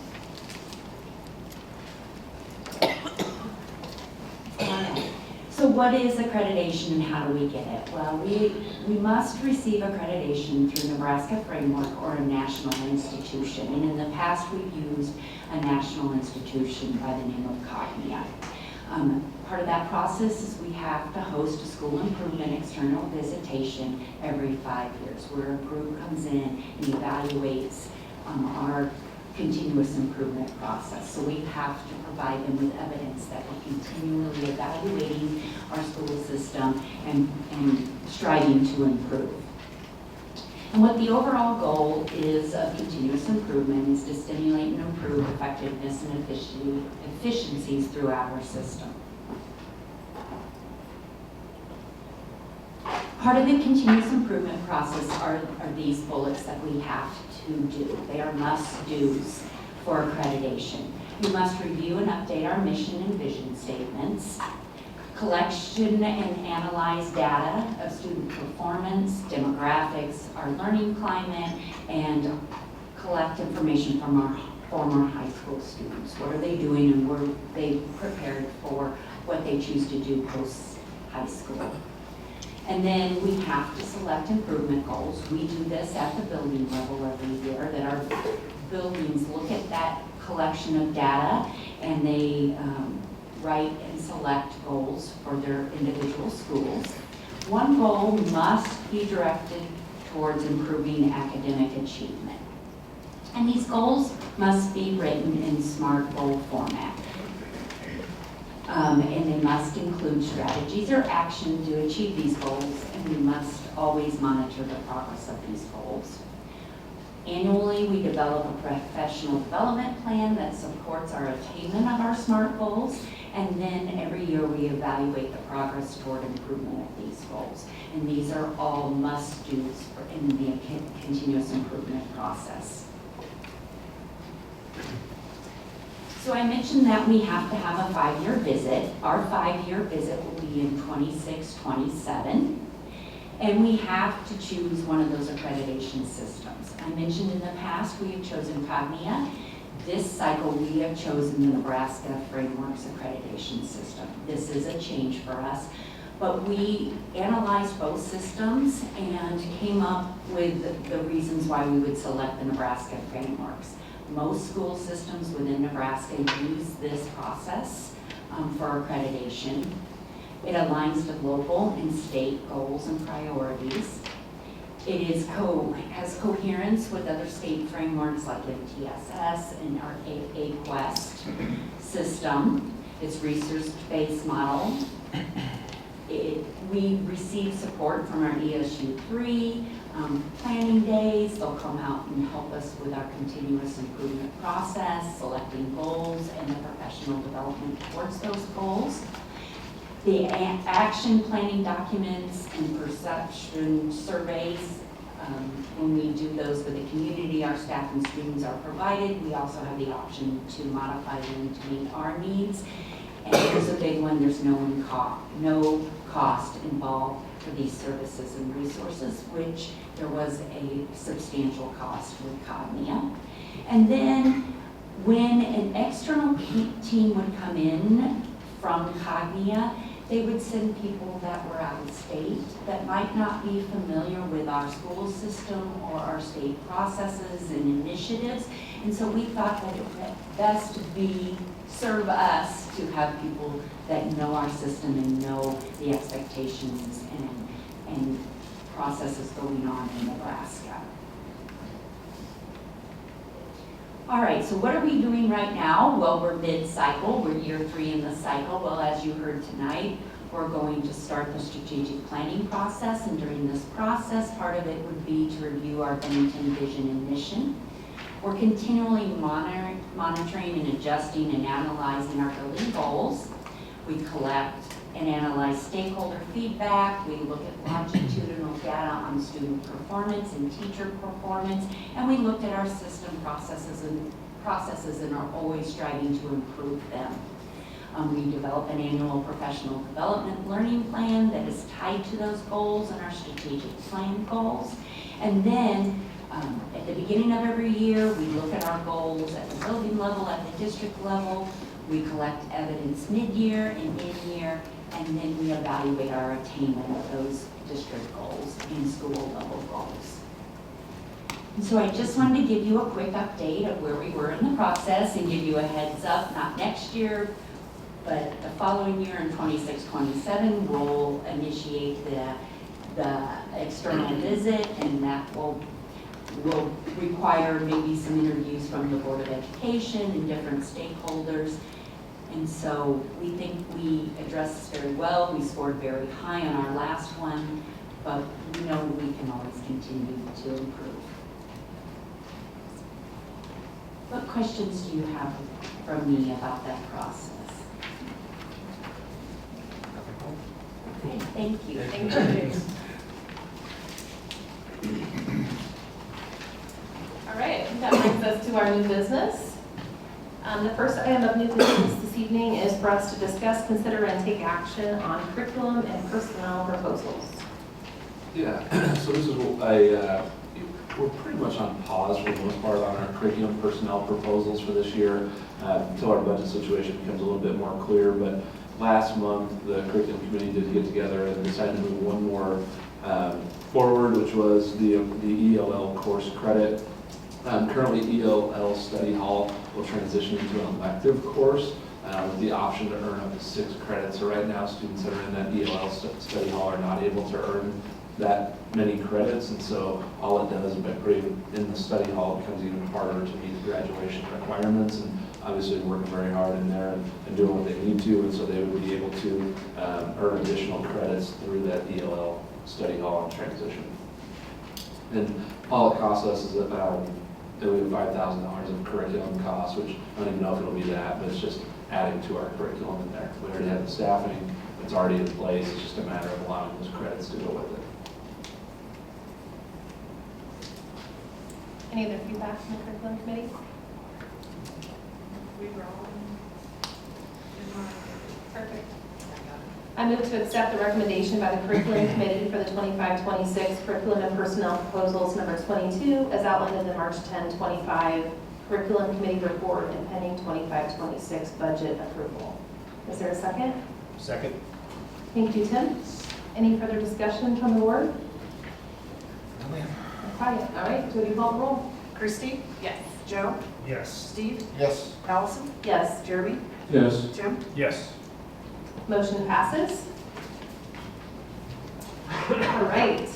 So what is accreditation and how do we get it? Well, we must receive accreditation through Nebraska Framework or a national institution. And in the past, we've used a national institution by the name of Cognia. Part of that process is we have to host a school improvement external visitation every 5 years, where a group comes in and evaluates our continuous improvement process. So we have to provide them with evidence that we're continually evaluating our school system and striving to improve. And what the overall goal is of continuous improvement is to stimulate and improve effectiveness and efficiencies throughout our system. Part of the continuous improvement process are these bullets that we have to do. They are must-dos for accreditation. We must review and update our mission and vision statements, collection and analyze data of student performance, demographics, our learning climate, and collect information from our former high school students. What are they doing and were they prepared for what they choose to do post-high school? And then we have to select improvement goals. We do this at the building level every year, that our buildings look at that collection of data and they write and select goals for their individual schools. One goal must be directed towards improving academic achievement. And these must be written in SMART goal format. And they must include strategies or action to achieve these goals, and we must always monitor the progress of these goals. Annually, we develop a professional development plan that supports our attainment of our SMART goals, and then every year we evaluate the progress toward improvement of these goals. And these are all must-dos in the continuous improvement process. So I mentioned that we have to have a 5-year visit. Our 5-year visit will be in 26-27. And we have to choose one of those accreditation systems. I mentioned in the past we have chosen Cognia. This cycle we have chosen the Nebraska Frameworks accreditation system. This is a change for us. But we analyzed both systems and came up with the reasons why we would select the Nebraska Frameworks. Most school systems within Nebraska use this process for accreditation. It aligns to local and state goals and priorities. It has coherence with other state frameworks like MTSS and our AQuest system. It's research-based model. We receive support from our ESU 3 planning days. They'll come out and help us with our continuous improvement process, selecting goals, and the professional development towards those goals. The action planning documents and perception surveys, when we do those with the community, our staff and students are provided. We also have the option to modify them to meet our needs. And here's a big one, there's no cost involved for these services and resources, which there was a substantial cost with Cognia. And then when an external team would come in from Cognia, they would send people that were out of state that might not be familiar with our school system or our state processes and initiatives. And so we thought that it would best serve us to have people that know our system and know the expectations and processes going on in Nebraska. All right, so what are we doing right now? Well, we're mid-cycle, we're year 3 in the cycle. Well, as you heard tonight, we're going to start the strategic planning process, and during this process, part of it would be to review our Bennington vision and mission. We're continually monitoring and adjusting and analyzing our building goals. We collect and analyze stakeholder feedback. We look at longitudinal data on student performance and teacher performance, and we looked at our system processes and are always striving to improve them. We develop an annual professional development learning plan that is tied to those goals and our strategic plan goals. And then at the beginning of every year, we look at our goals at the building level, at the district level. We collect evidence mid-year and in-year, and then we evaluate our attainment of those district goals and school level goals. And so I just wanted to give you a quick update of where we were in the process and give you a heads up, not next year, but the following year in 26-27, we'll initiate the external visit, and that will require maybe some interviews from the Board of Education and different stakeholders. And so we think we addressed this very well. We scored very high on our last one, but we know we can always continue to improve. What questions do you have from me about that process? Okay, thank you. Thank you. All right, that brings us to our new business. The first item of new business this evening is for us to discuss, consider, and take action on curriculum and personnel proposals. Yeah, so this is we're pretty much on pause for the most part on our curriculum personnel proposals for this year until our budget situation becomes a little bit more clear. But last month, the curriculum committee did get together and decided to move one more forward, which was the ELL course credit. Currently, ELL study hall will transition into an elective course with the option to earn up to 6 credits. So right now, students that are in that ELL study hall are not able to earn that many credits, and so all it does by putting in the study hall, it becomes even harder to meet the graduation requirements, and obviously working very hard in there and doing what they need to, and so they would be able to earn additional credits through that ELL study hall and transition. And all it costs us is we have $5,000 of curriculum costs, which I don't even know if it'll be that, but it's just adding to our curriculum in there. We already have the staffing, it's already in place, it's just a matter of allowing those credits to go with it. Any other feedback from the curriculum committee? We were all Perfect. I move to accept the recommendation by the curriculum committee for the 25-26 curriculum and personnel proposals number 22 as outlined in the March 10, 25 curriculum committee report and pending 25-26 budget approval. Is there a second? Second. Thank you, Tim. Any further discussion from the board? Quiet. All right, Jody, call the roll. Christie? Yes. Joe? Yes. Steve? Yes. Allison? Yes. Jeremy? Yes. Tim? Yes. Motion passes. All right.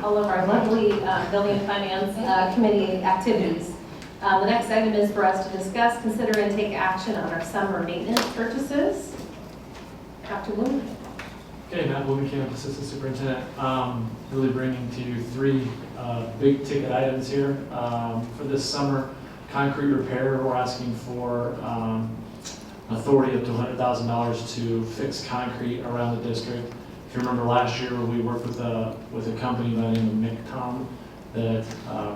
All of our lovely Building and Finance Committee activities. The next item is for us to discuss, consider, and take action on our summer maintenance purchases. Dr. Bloom. Okay, Matt Bloomkamp, Assistant Superintendent. Really bringing to you 3 big ticket items here. For this summer, concrete repair, we're asking for authority up to $100,000 to fix concrete around the district. If you remember last year, we worked with a company by the name of McTom that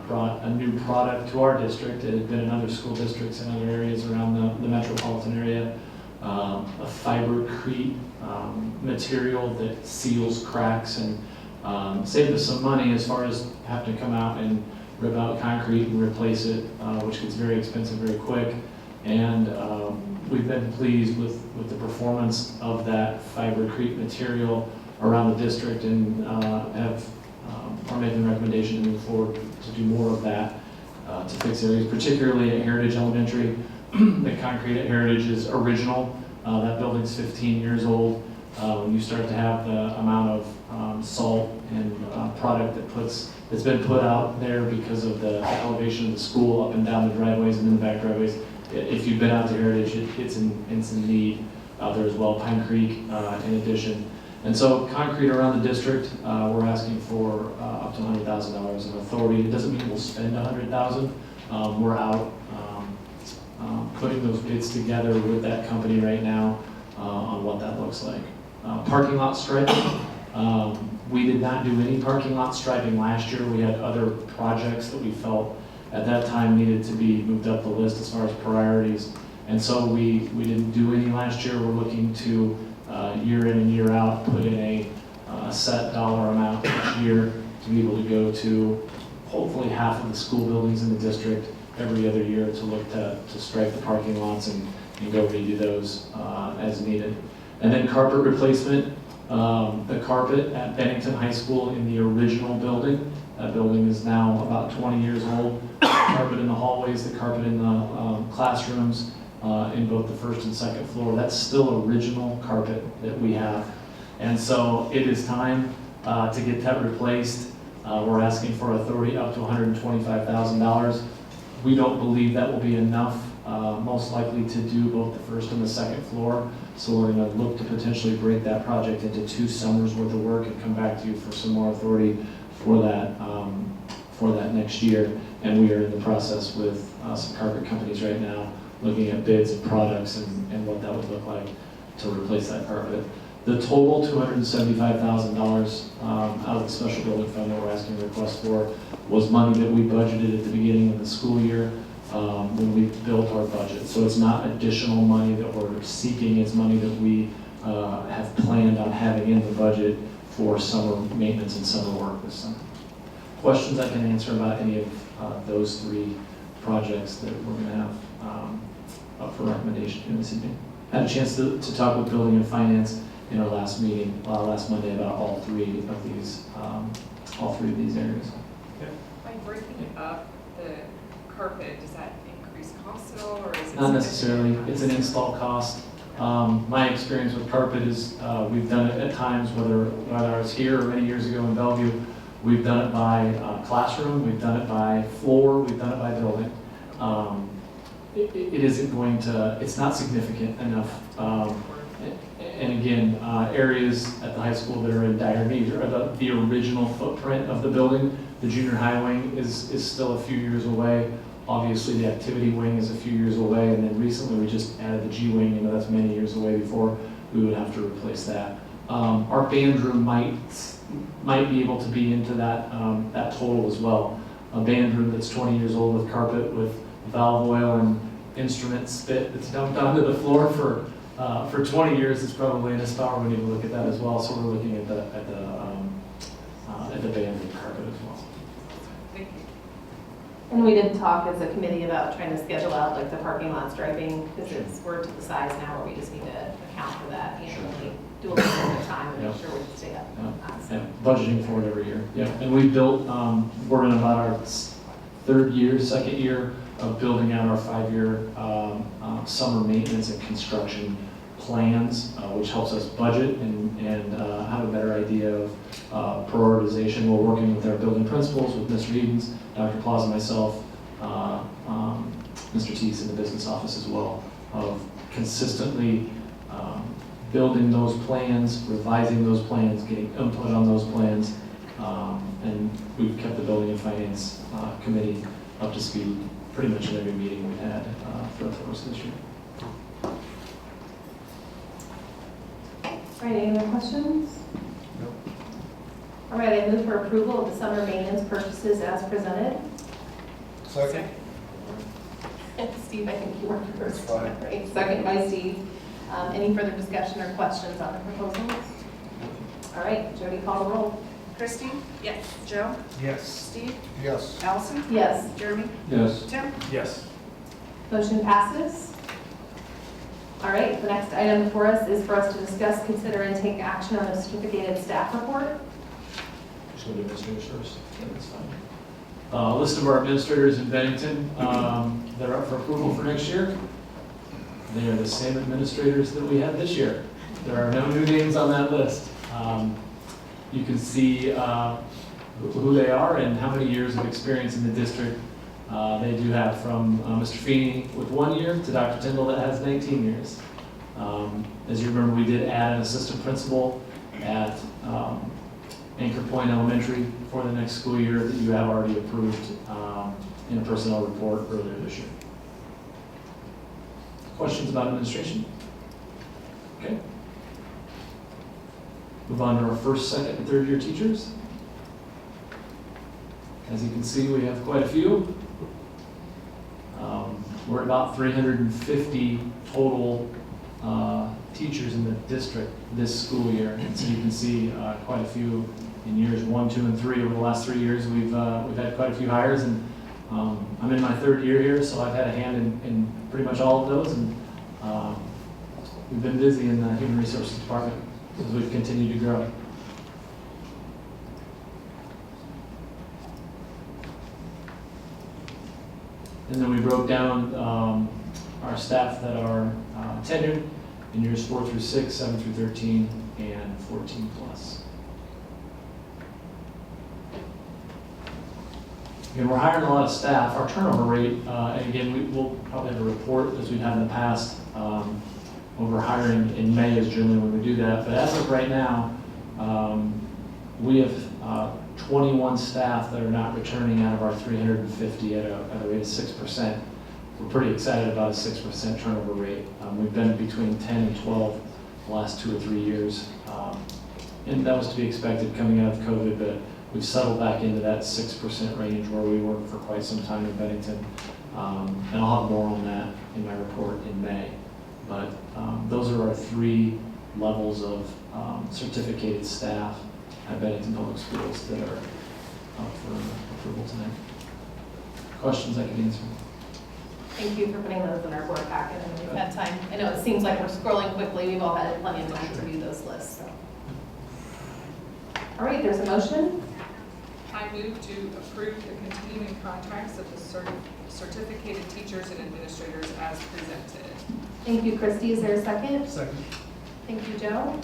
brought a new product to our district. It had been in other school districts in other areas around the metropolitan area. A fibercrete material that seals cracks and saved us some money as far as having to come out and rip out concrete and replace it, which gets very expensive very quick. And we've been pleased with the performance of that fibercrete material around the district and are making the recommendation to move forward to do more of that to fix areas, particularly at Heritage Elementary. The concrete at Heritage is original. That building's 15 years old. When you start to have the amount of salt and product that's been put out there because of the elevation of the school up and down the driveways and in the back driveways, if you've been out to Heritage, it's in need out there as well. Pine Creek in addition. And so concrete around the district, we're asking for up to $100,000 of authority. It doesn't mean we'll spend $100,000. We're out putting those bids together with that company right now on what that looks like. Parking lot striping. We did not do any parking lot striping last year. We had other projects that we felt at that time needed to be moved up the list as far as priorities. And so we didn't do any last year. We're looking to year in and year out put in a set dollar amount each year to be able to go to hopefully half of the school buildings in the district every other year to look to stripe the parking lots and go redo those as needed. And then carpet replacement, the carpet at Bennington High School in the original building. That building is now about 20 years old. Carpet in the hallways, the carpet in the classrooms, in both the first and second floor. That's still original carpet that we have. And so it is time to get that replaced. We're asking for authority up to $125,000. We don't believe that will be enough, most likely to do both the first and the second floor. So we're going to look to potentially break that project into 2 summers worth of work and come back to you for some more authority for that next year. And we are in the process with some carpet companies right now, looking at bids and products and what that would look like to replace that carpet. The total $275,000 out of the special building fund that we're asking a request for was money that we budgeted at the beginning of the school year when we built our budget. So it's not additional money that we're seeking, it's money that we have planned on having in the budget for summer maintenance and summer work this summer. Questions I can answer about any of those 3 projects that we're going to have up for recommendation here this evening. Had a chance to talk with Building and Finance in our last meeting last Monday about all 3 of these areas. By breaking up the carpet, does that increase cost at all, or is it? Not necessarily. It's an install cost. My experience with carpet is we've done it at times, whether I was here or many years ago in Bellevue. We've done it by classroom, we've done it by floor, we've done it by building. It isn't going to, it's not significant enough. And again, areas at the high school that are in dire need are the original footprint of the building. The junior high wing is still a few years away. Obviously, the activity wing is a few years away, and then recently we just added the G wing. That's many years away before we would have to replace that. Our band room might be able to be into that total as well. A band room that's 20 years old with carpet, with valve oil and instrument spit that's dumped onto the floor for 20 years is probably in a spot where we need to look at that as well. So we're looking at the band room carpet as well. Thank you. And we did talk as a committee about trying to schedule out like the parking lot striping, because we're to the size now where we just need to account for that annually, do a little bit of time and make sure we can stay up on that. Yeah, budgeting for it every year. Yeah, and we built, we're in about our second year of building out our 5-year summer maintenance and construction plans, which helps us budget and have a better idea of prioritization. We're working with our building principals, with Mr. Edens, Dr. Plaza, myself, Mr. Teese in the business office as well, of consistently building those plans, revising those plans, getting input on those plans, and we've kept the Building and Finance Committee up to speed pretty much in every meeting we've had throughout the course of this year. All right, any other questions? Nope. All right, I move for approval of the summer maintenance purchases as presented. Second. Steve, I think you were first. Fine. Right, second by Steve. Any further discussion or questions on the proposals? All right, Jody, call the roll. Christie? Yes. Joe? Yes. Steve? Yes. Allison? Yes, Jeremy? Yes. Tim? Yes. motion passes. All right, the next item before us is for us to discuss, consider, and take action on a certificated staff report. Just go to administrators first. Yeah, that's fine. List of our administrators in Bennington that are up for approval for next year. They are the same administrators that we had this year. There are no new names on that list. You can see who they are and how many years of experience in the district they do have, from Mr. Feeney with 1 year to Dr. Tyndall that has 19 years. As you remember, we did add an assistant principal at Anchor Point Elementary for the next school year that you have already approved in a personnel report earlier this year. Questions about administration? Okay. Move on to our first, second, and third year teachers. As you can see, we have quite a few. We're at about 350 total teachers in the district this school year. And so you can see quite a few in years 1, 2, and 3. Over the last 3 years, we've had quite a few hires, and I'm in my third year here, so I've had a hand in pretty much all of those. And we've been busy in the Human Resources Department as we've continued to grow. And then we broke down our staff that are tenured in years 4 through 6, 7 through 13, and 14 plus. Again, we're hiring a lot of staff. Our turnover rate, and again, we'll probably have a report as we have in the past. When we're hiring in May is generally when we do that. But as of right now, we have 21 staff that are not returning out of our 350 at a rate of 6%. We're pretty excited about a 6% turnover rate. We've been between 10 and 12 the last 2 or 3 years. And that was to be expected coming out of COVID, but we've settled back into that 6% range where we were for quite some time in Bennington. And I'll have more on that in my report in May. But those are our 3 levels of certificated staff at Bennington Public Schools that are up for approval tonight. Questions I can answer? Thank you for putting those in our board packet, and we've had time. I know it seems like we're scrolling quickly. We've all had plenty of time to review those lists. So. All right, there's a motion. I move to approve the continuing contracts of the certificated teachers and administrators as presented. Thank you, Christy. Is there a second? Second. Thank you, Joe.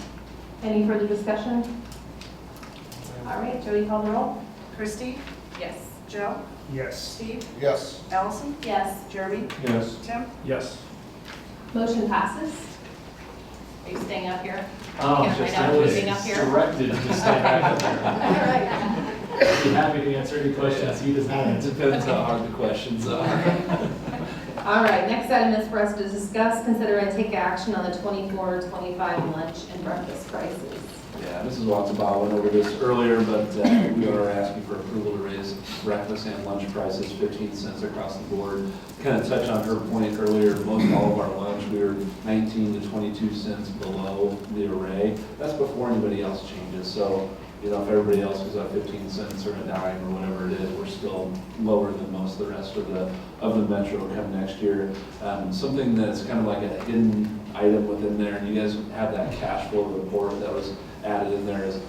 Any further discussion? All right, Jody, call the roll. Christie, Yes. Joe, Yes. Steve, Yes. Allison, Yes. Jeremy, Yes. Tim. Yes. Motion passes. Are you staying up here? Oh, Can I find out I who's was staying up here? directed to stay back up there. All right. I'd be happy to answer any questions he does not It answer. depends how hard the questions are. All right, next item is for us to discuss, consider, and take action on the 24-25 lunch and breakfast prices. Yeah, Mrs. Watson-Baugh went over this earlier, but we are asking for approval to raise breakfast and lunch prices 15 cents across the board. Kind of touch on her point earlier, most all of our lunch, we were 19 to 22 cents below the array. That's before anybody else changes. So, you know, if everybody else was at 15 cents or a dime or whatever it is, we're still lower than most of the rest of the metro come next year. Something that's kind of like a hidden item within there, and you guys have that cash flow report that was added in there, is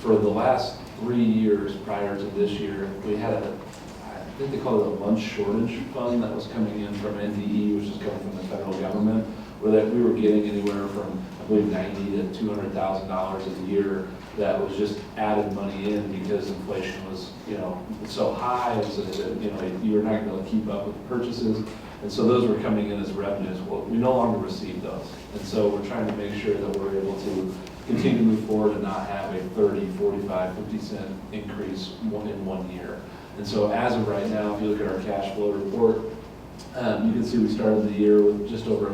for the last 3 years prior to this year, we had I think they call it a lunch shortage fund that was coming in from NDE, which is coming from the federal government, where that we were getting anywhere from, I believe, $90,000 to $200,000 a year that was just added money in because inflation was, you know, so high, so that, you know, you were not going to keep up with the purchases. And so those were coming in as revenues. Well, we no longer receive those. And so we're trying to make sure that we're able to continue to move forward and not have a 30, 45, 50 cent increase in 1 year. And so as of right now, if you look at our cash flow report, you can see we started the year with just over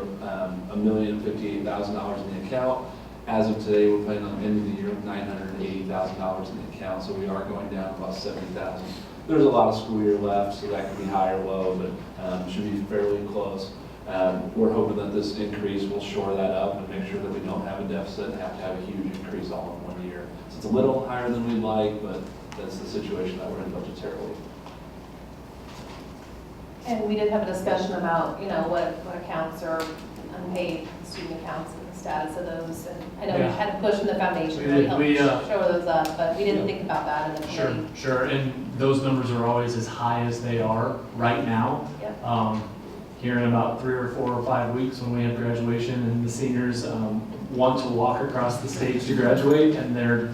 $1,058,000 in the account. As of today, we're planning on ending the year with $980,000 in the account, so we are going down about $70,000. There's a lot of school year left, so that can be high or low, but should be fairly close. We're hoping that this increase will shore that up and make sure that we don't have a deficit and have to have a huge increase all in 1 year. So it's a little higher than we'd like, but that's the situation that we're in budgetarily. And we did have a discussion about, you know, what accounts are unpaid student accounts and the status of those. And I know we Yeah. had to push in the foundation to We- help we, show those up, but we didn't yeah. think about that in the Sure, committee. sure, and those numbers are always as high as they are right now. Yep. Here in about 3 or 4 or 5 weeks when we have graduation and the seniors want to walk across the stage to graduate and their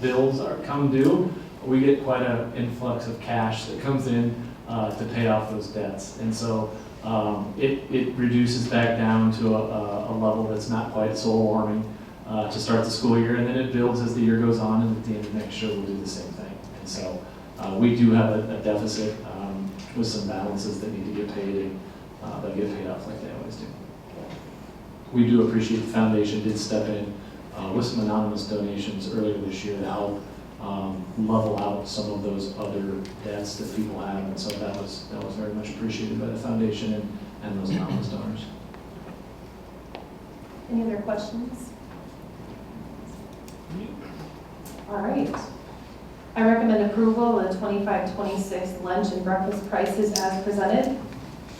bills are come due, we get quite an influx of cash that comes in to pay off those debts. And so it reduces back down to a level that's not quite so alarming to start the school year, and then it builds as the year goes on, and at the end of next year we'll do the same thing. And so we do have a deficit with some balances that need to get paid, and they'll get paid off like they always do. We do appreciate the foundation did step in with some anonymous donations earlier this year to help level out some of those other debts that people have, and so that was very much appreciated by the foundation and those anonymous donors. Any other questions? All right. I recommend approval of the 25-26 lunch and breakfast prices as presented.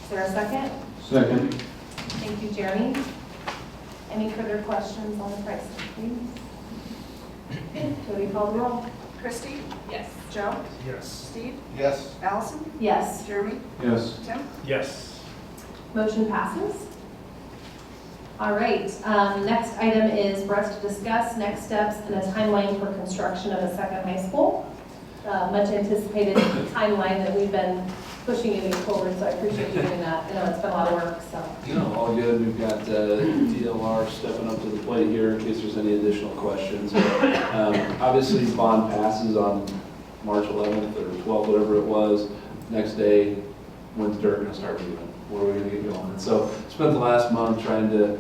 Is there a second? Second. Thank you, Jeremy. Any further questions on the price increase? Okay, Jody, call the roll. Christie? Yes. Joe? Yes. Steve? Yes. Allison? Yes. Jeremy? Yes. Tim? Yes. Motion passes. All right, next item is for us to discuss next steps and a timeline for construction of a second high school. Much anticipated timeline that we've been pushing you forward, so I appreciate you doing that. I know it's been a lot of work, so. All good. We've got DLR stepping up to the plate here in case there's any additional questions. Obviously, bond passes on March 11th or 12th, whatever it was. Next day, when's dirt going to start moving? Where are we going to get going? And so spent the last month trying to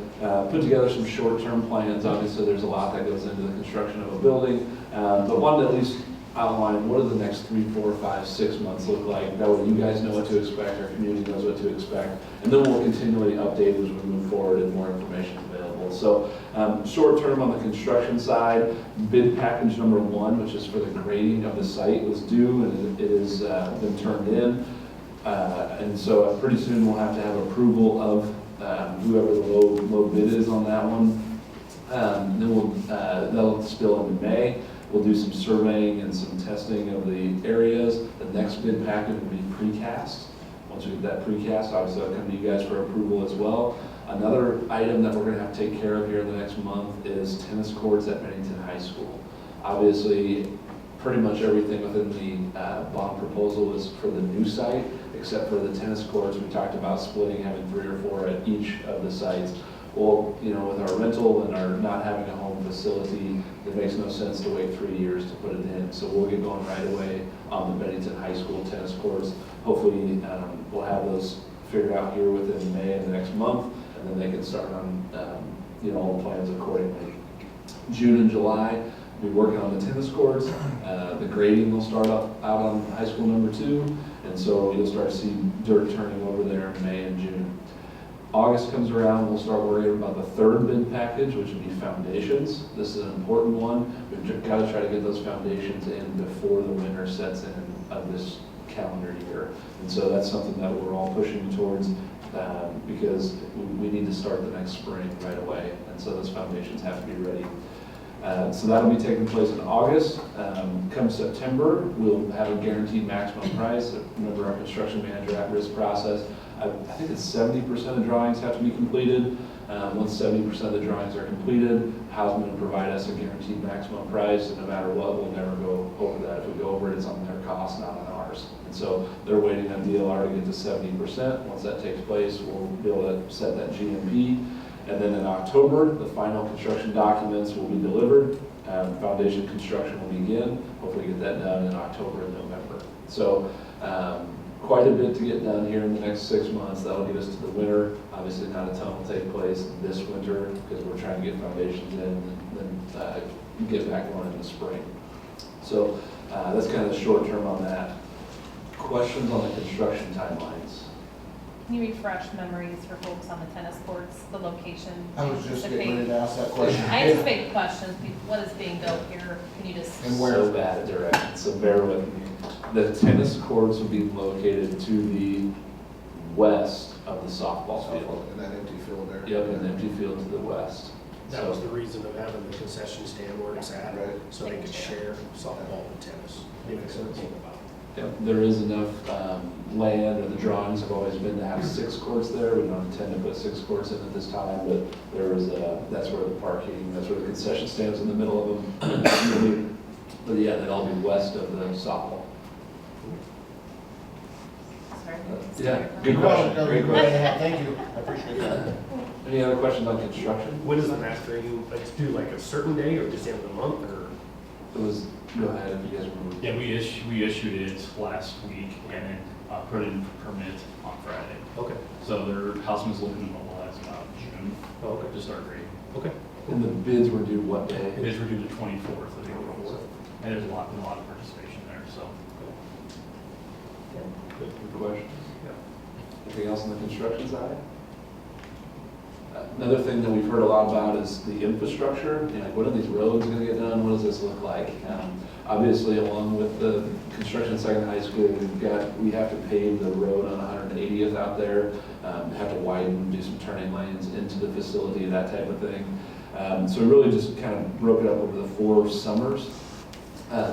put together some short-term plans. Obviously, there's a lot that goes into the construction of a building, but wanted to at least outline what do the next 3, 4, 5, 6 months look like. That way you guys know what to expect, our community knows what to expect, and then we'll continually update as we move forward and more information available. So short term on the construction side, bid package number 1, which is for the grading of the site, was due and it has been turned in. And so pretty soon we'll have to have approval of whoever the low bid is on that one. Then that'll spill into May. We'll do some surveying and some testing of the areas. The next bid package will be precast. Once we get that precast, obviously I'll come to you guys for approval as well. Another item that we're going to have to take care of here in the next month is tennis courts at Bennington High School. Obviously, pretty much everything within the bond proposal is for the new site, except for the tennis courts. We talked about splitting, having 3 or 4 at each of the sites. Well, with our rental and our not having a home facility, it makes no sense to wait 3 years to put it in. So we'll get going right away on the Bennington High School tennis courts. Hopefully, we'll have those figured out here within May and the next month, and then they can start on, all the plans accordingly. June and July, we'll be working on the tennis courts. The grading will start out on high school number 2, and so you'll start to see dirt turning over there in May and June. August comes around, we'll start worrying about the 3rd bid package, which would be foundations. This is an important one. We've got to try to get those foundations in before the winter sets in of this calendar year. And so that's something that we're all pushing towards because we need to start the next spring right away. And so those foundations have to be ready. So that'll be taking place in August. Come September, we'll have a guaranteed maximum price. Remember our construction manager at-risk process. I think it's 70% of drawings have to be completed. Once 70% of the drawings are completed, Hausman will provide us a guaranteed maximum price, and no matter what, we'll never go over that. If we go over it, it's on their cost, not on ours. And so they're waiting on DLR to get to 70%. Once that takes place, we'll be able to set that GMP. And then in October, the final construction documents will be delivered. Foundation construction will begin. Hopefully get that done in October and November. So quite a bit to get done here in the next 6 months. That'll get us to the winter. Obviously not a ton will take place this winter because we're trying to get foundations in and then get back going in the spring. So that's kind of the short term on that. Questions on the construction timelines? Can you refresh memories for folks on the tennis courts, the location? I was just getting ready to ask that question. I anticipate questions, what is being built here? Can you just? And where? So bad at direction, so bear with me. The tennis courts will be located to the west of the softball field. In that empty field there. Yep, an empty field to the west. That was the reason of having the concession stand where it's at, Right. so they could share softball and tennis. Makes sense. Yep, there is enough land, or the drawings have always been to have 6 courts there. We don't intend to put 6 courts in at this time, but there is that's where the parking, that's where the concession stands in the middle of them. But yeah, they'll all be west of the softball. Sorry. Yeah, good question. No, Great go question. ahead. Thank you. I appreciate that. Any other questions on construction? When does the master, you like do like a certain day or just the end of the month or? It was, go ahead if you guys remember. Yeah, we issued it last week and then put in permit on Friday. Okay. So their Houseman's looking to mobilize about June. Oh, okay. To start grading. Okay. And the bids were due what day? It is due the 24th of April. And there's a lot of participation there, so. Good question. Anything else on the construction side? Another thing that we've heard a lot about is the infrastructure. Like, when are these roads going to get done? What does this look like? Obviously, along with the construction of second high school, we have to pave the road on 180th out there, have to widen, do some turning lanes into the facility, that type of thing. So we really just kind of broke it up over the 4 summers.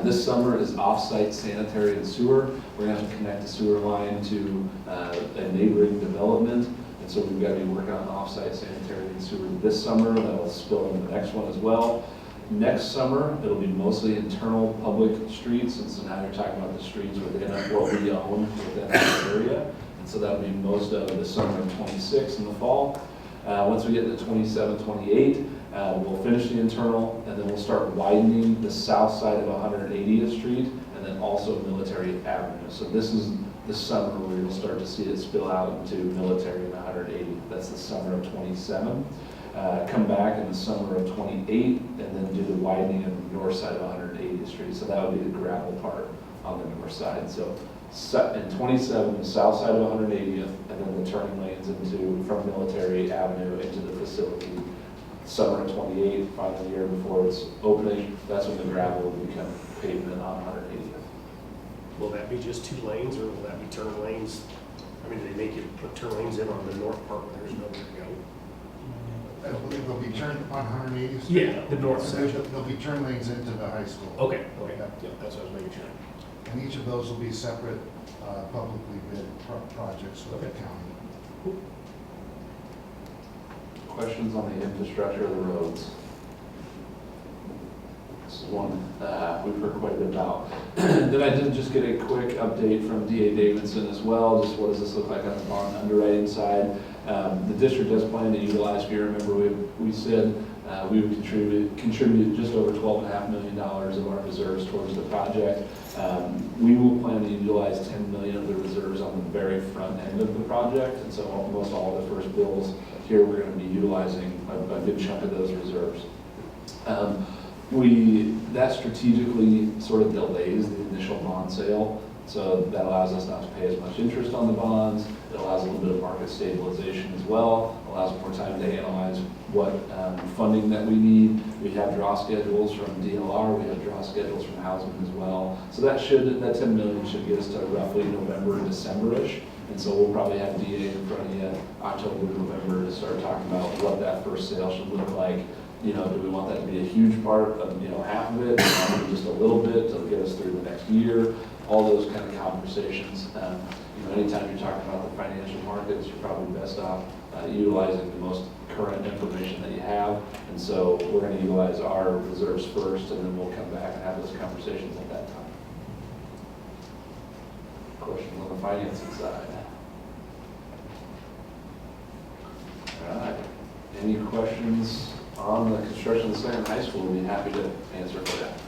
This summer is off-site sanitary and sewer. We're going to have to connect the sewer line to a neighboring development. And so we've got to be working on off-site sanitary and sewer this summer. That'll spill into the next one as well. Next summer, it'll be mostly internal public streets. And so now you're talking about the streets within what we own within that area. And so that'll be most of the summer of 26 in the fall. Once we get to 27, 28, we'll finish the internal, and then we'll start widening the south side of 180th Street, and then also Military Avenue. So this is the summer where you'll start to see it spill out into Military and 180. That's the summer of 27. Come back in the summer of 28, and then do the widening of the north side of 180th Street. So that would be the gravel part on the north side. So in 27, the south side of 180th, and then the turning lanes from Military Avenue into the facility. Summer of 28, final year before it's opening, that's when the gravel will become pavement on 180th. Will that be just 2 lanes, or will that be turn lanes? I mean, do they make you put turn lanes in on the north part where there's nowhere to go? I believe there'll be turn on 180th. Yeah, the north There'll section. be turn lanes into the high school. Okay, yeah, that's what I was making sure. And each of those will be separate publicly bid projects with the county. Questions on the infrastructure of the roads? This is one we've heard quite a bit about. Then I did just get a quick update from DA Davidson as well. Just what does this look like on the bond underwriting side? The district does plan to utilize, if you remember, we said we would contribute just over $12.5 million of our reserves towards the project. We will plan to utilize $10 million of the reserves on the very front end of the project, and so almost all of the first bills here we're going to be utilizing a good chunk of those reserves. That strategically sort of delays the initial bond sale, so that allows us not to pay as much interest on the bonds. It allows a little bit of market stabilization as well, allows more time to analyze what funding that we need. We have draw schedules from DLR, we have draw schedules from Housing as well. So that $10 million should get us to roughly November, December-ish. And so we'll probably have DA in front of you October, November to start talking about what that first sale should look like. You know, do we want that to be a huge part of, half of it, just a little bit to get us through the next year? All those kind of conversations. Anytime you're talking about the financial markets, you're probably best off utilizing the most current information that you have. And so we're going to utilize our reserves first, and then we'll come back and have those conversations at that time. Questions on the financing side? All right. Any questions on the construction of the second high school? We'll be happy to answer for that.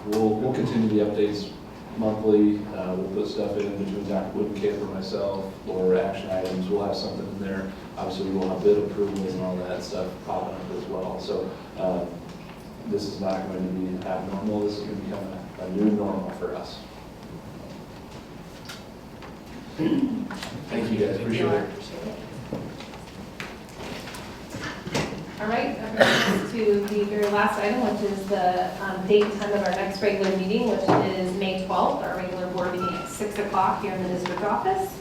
We'll continue the updates monthly. We'll put stuff in between Dr. Woodenkamp or myself, or action items. We'll have something in there. Obviously, we will have bid approvals and all that stuff popping up as well. So this is not going to be abnormal. This is going to become a new normal for us. Thank you guys. Appreciate it. All right, that brings us to the very last item, which is the date and time of our next regular meeting, which is May 12th, our regular board meeting at 6 o'clock here in the district office.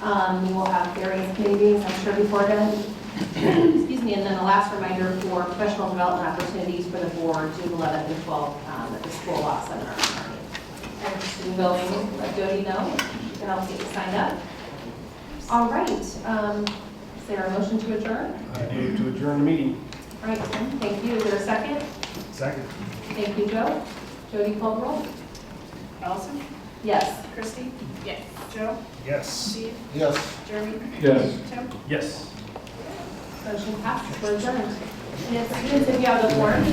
We will have various committee meetings, I'm sure, before then. Excuse me, and then a last reminder for professional development opportunities for the board, June 11th and 12th at the school law center. And going, let Jody know, she can help get you signed up. All right. Is there a motion to adjourn? I move to adjourn the meeting. All right, Tim, thank you. Is there a second? Second. Thank you, Joe. Jody, call the roll. Allison? Yes. Christie? Yes. Joe? Yes. Steve? Yes. Jeremy? Yes. Tim? Yes. Motion passes. We're adjourned. And if students, if you have the form,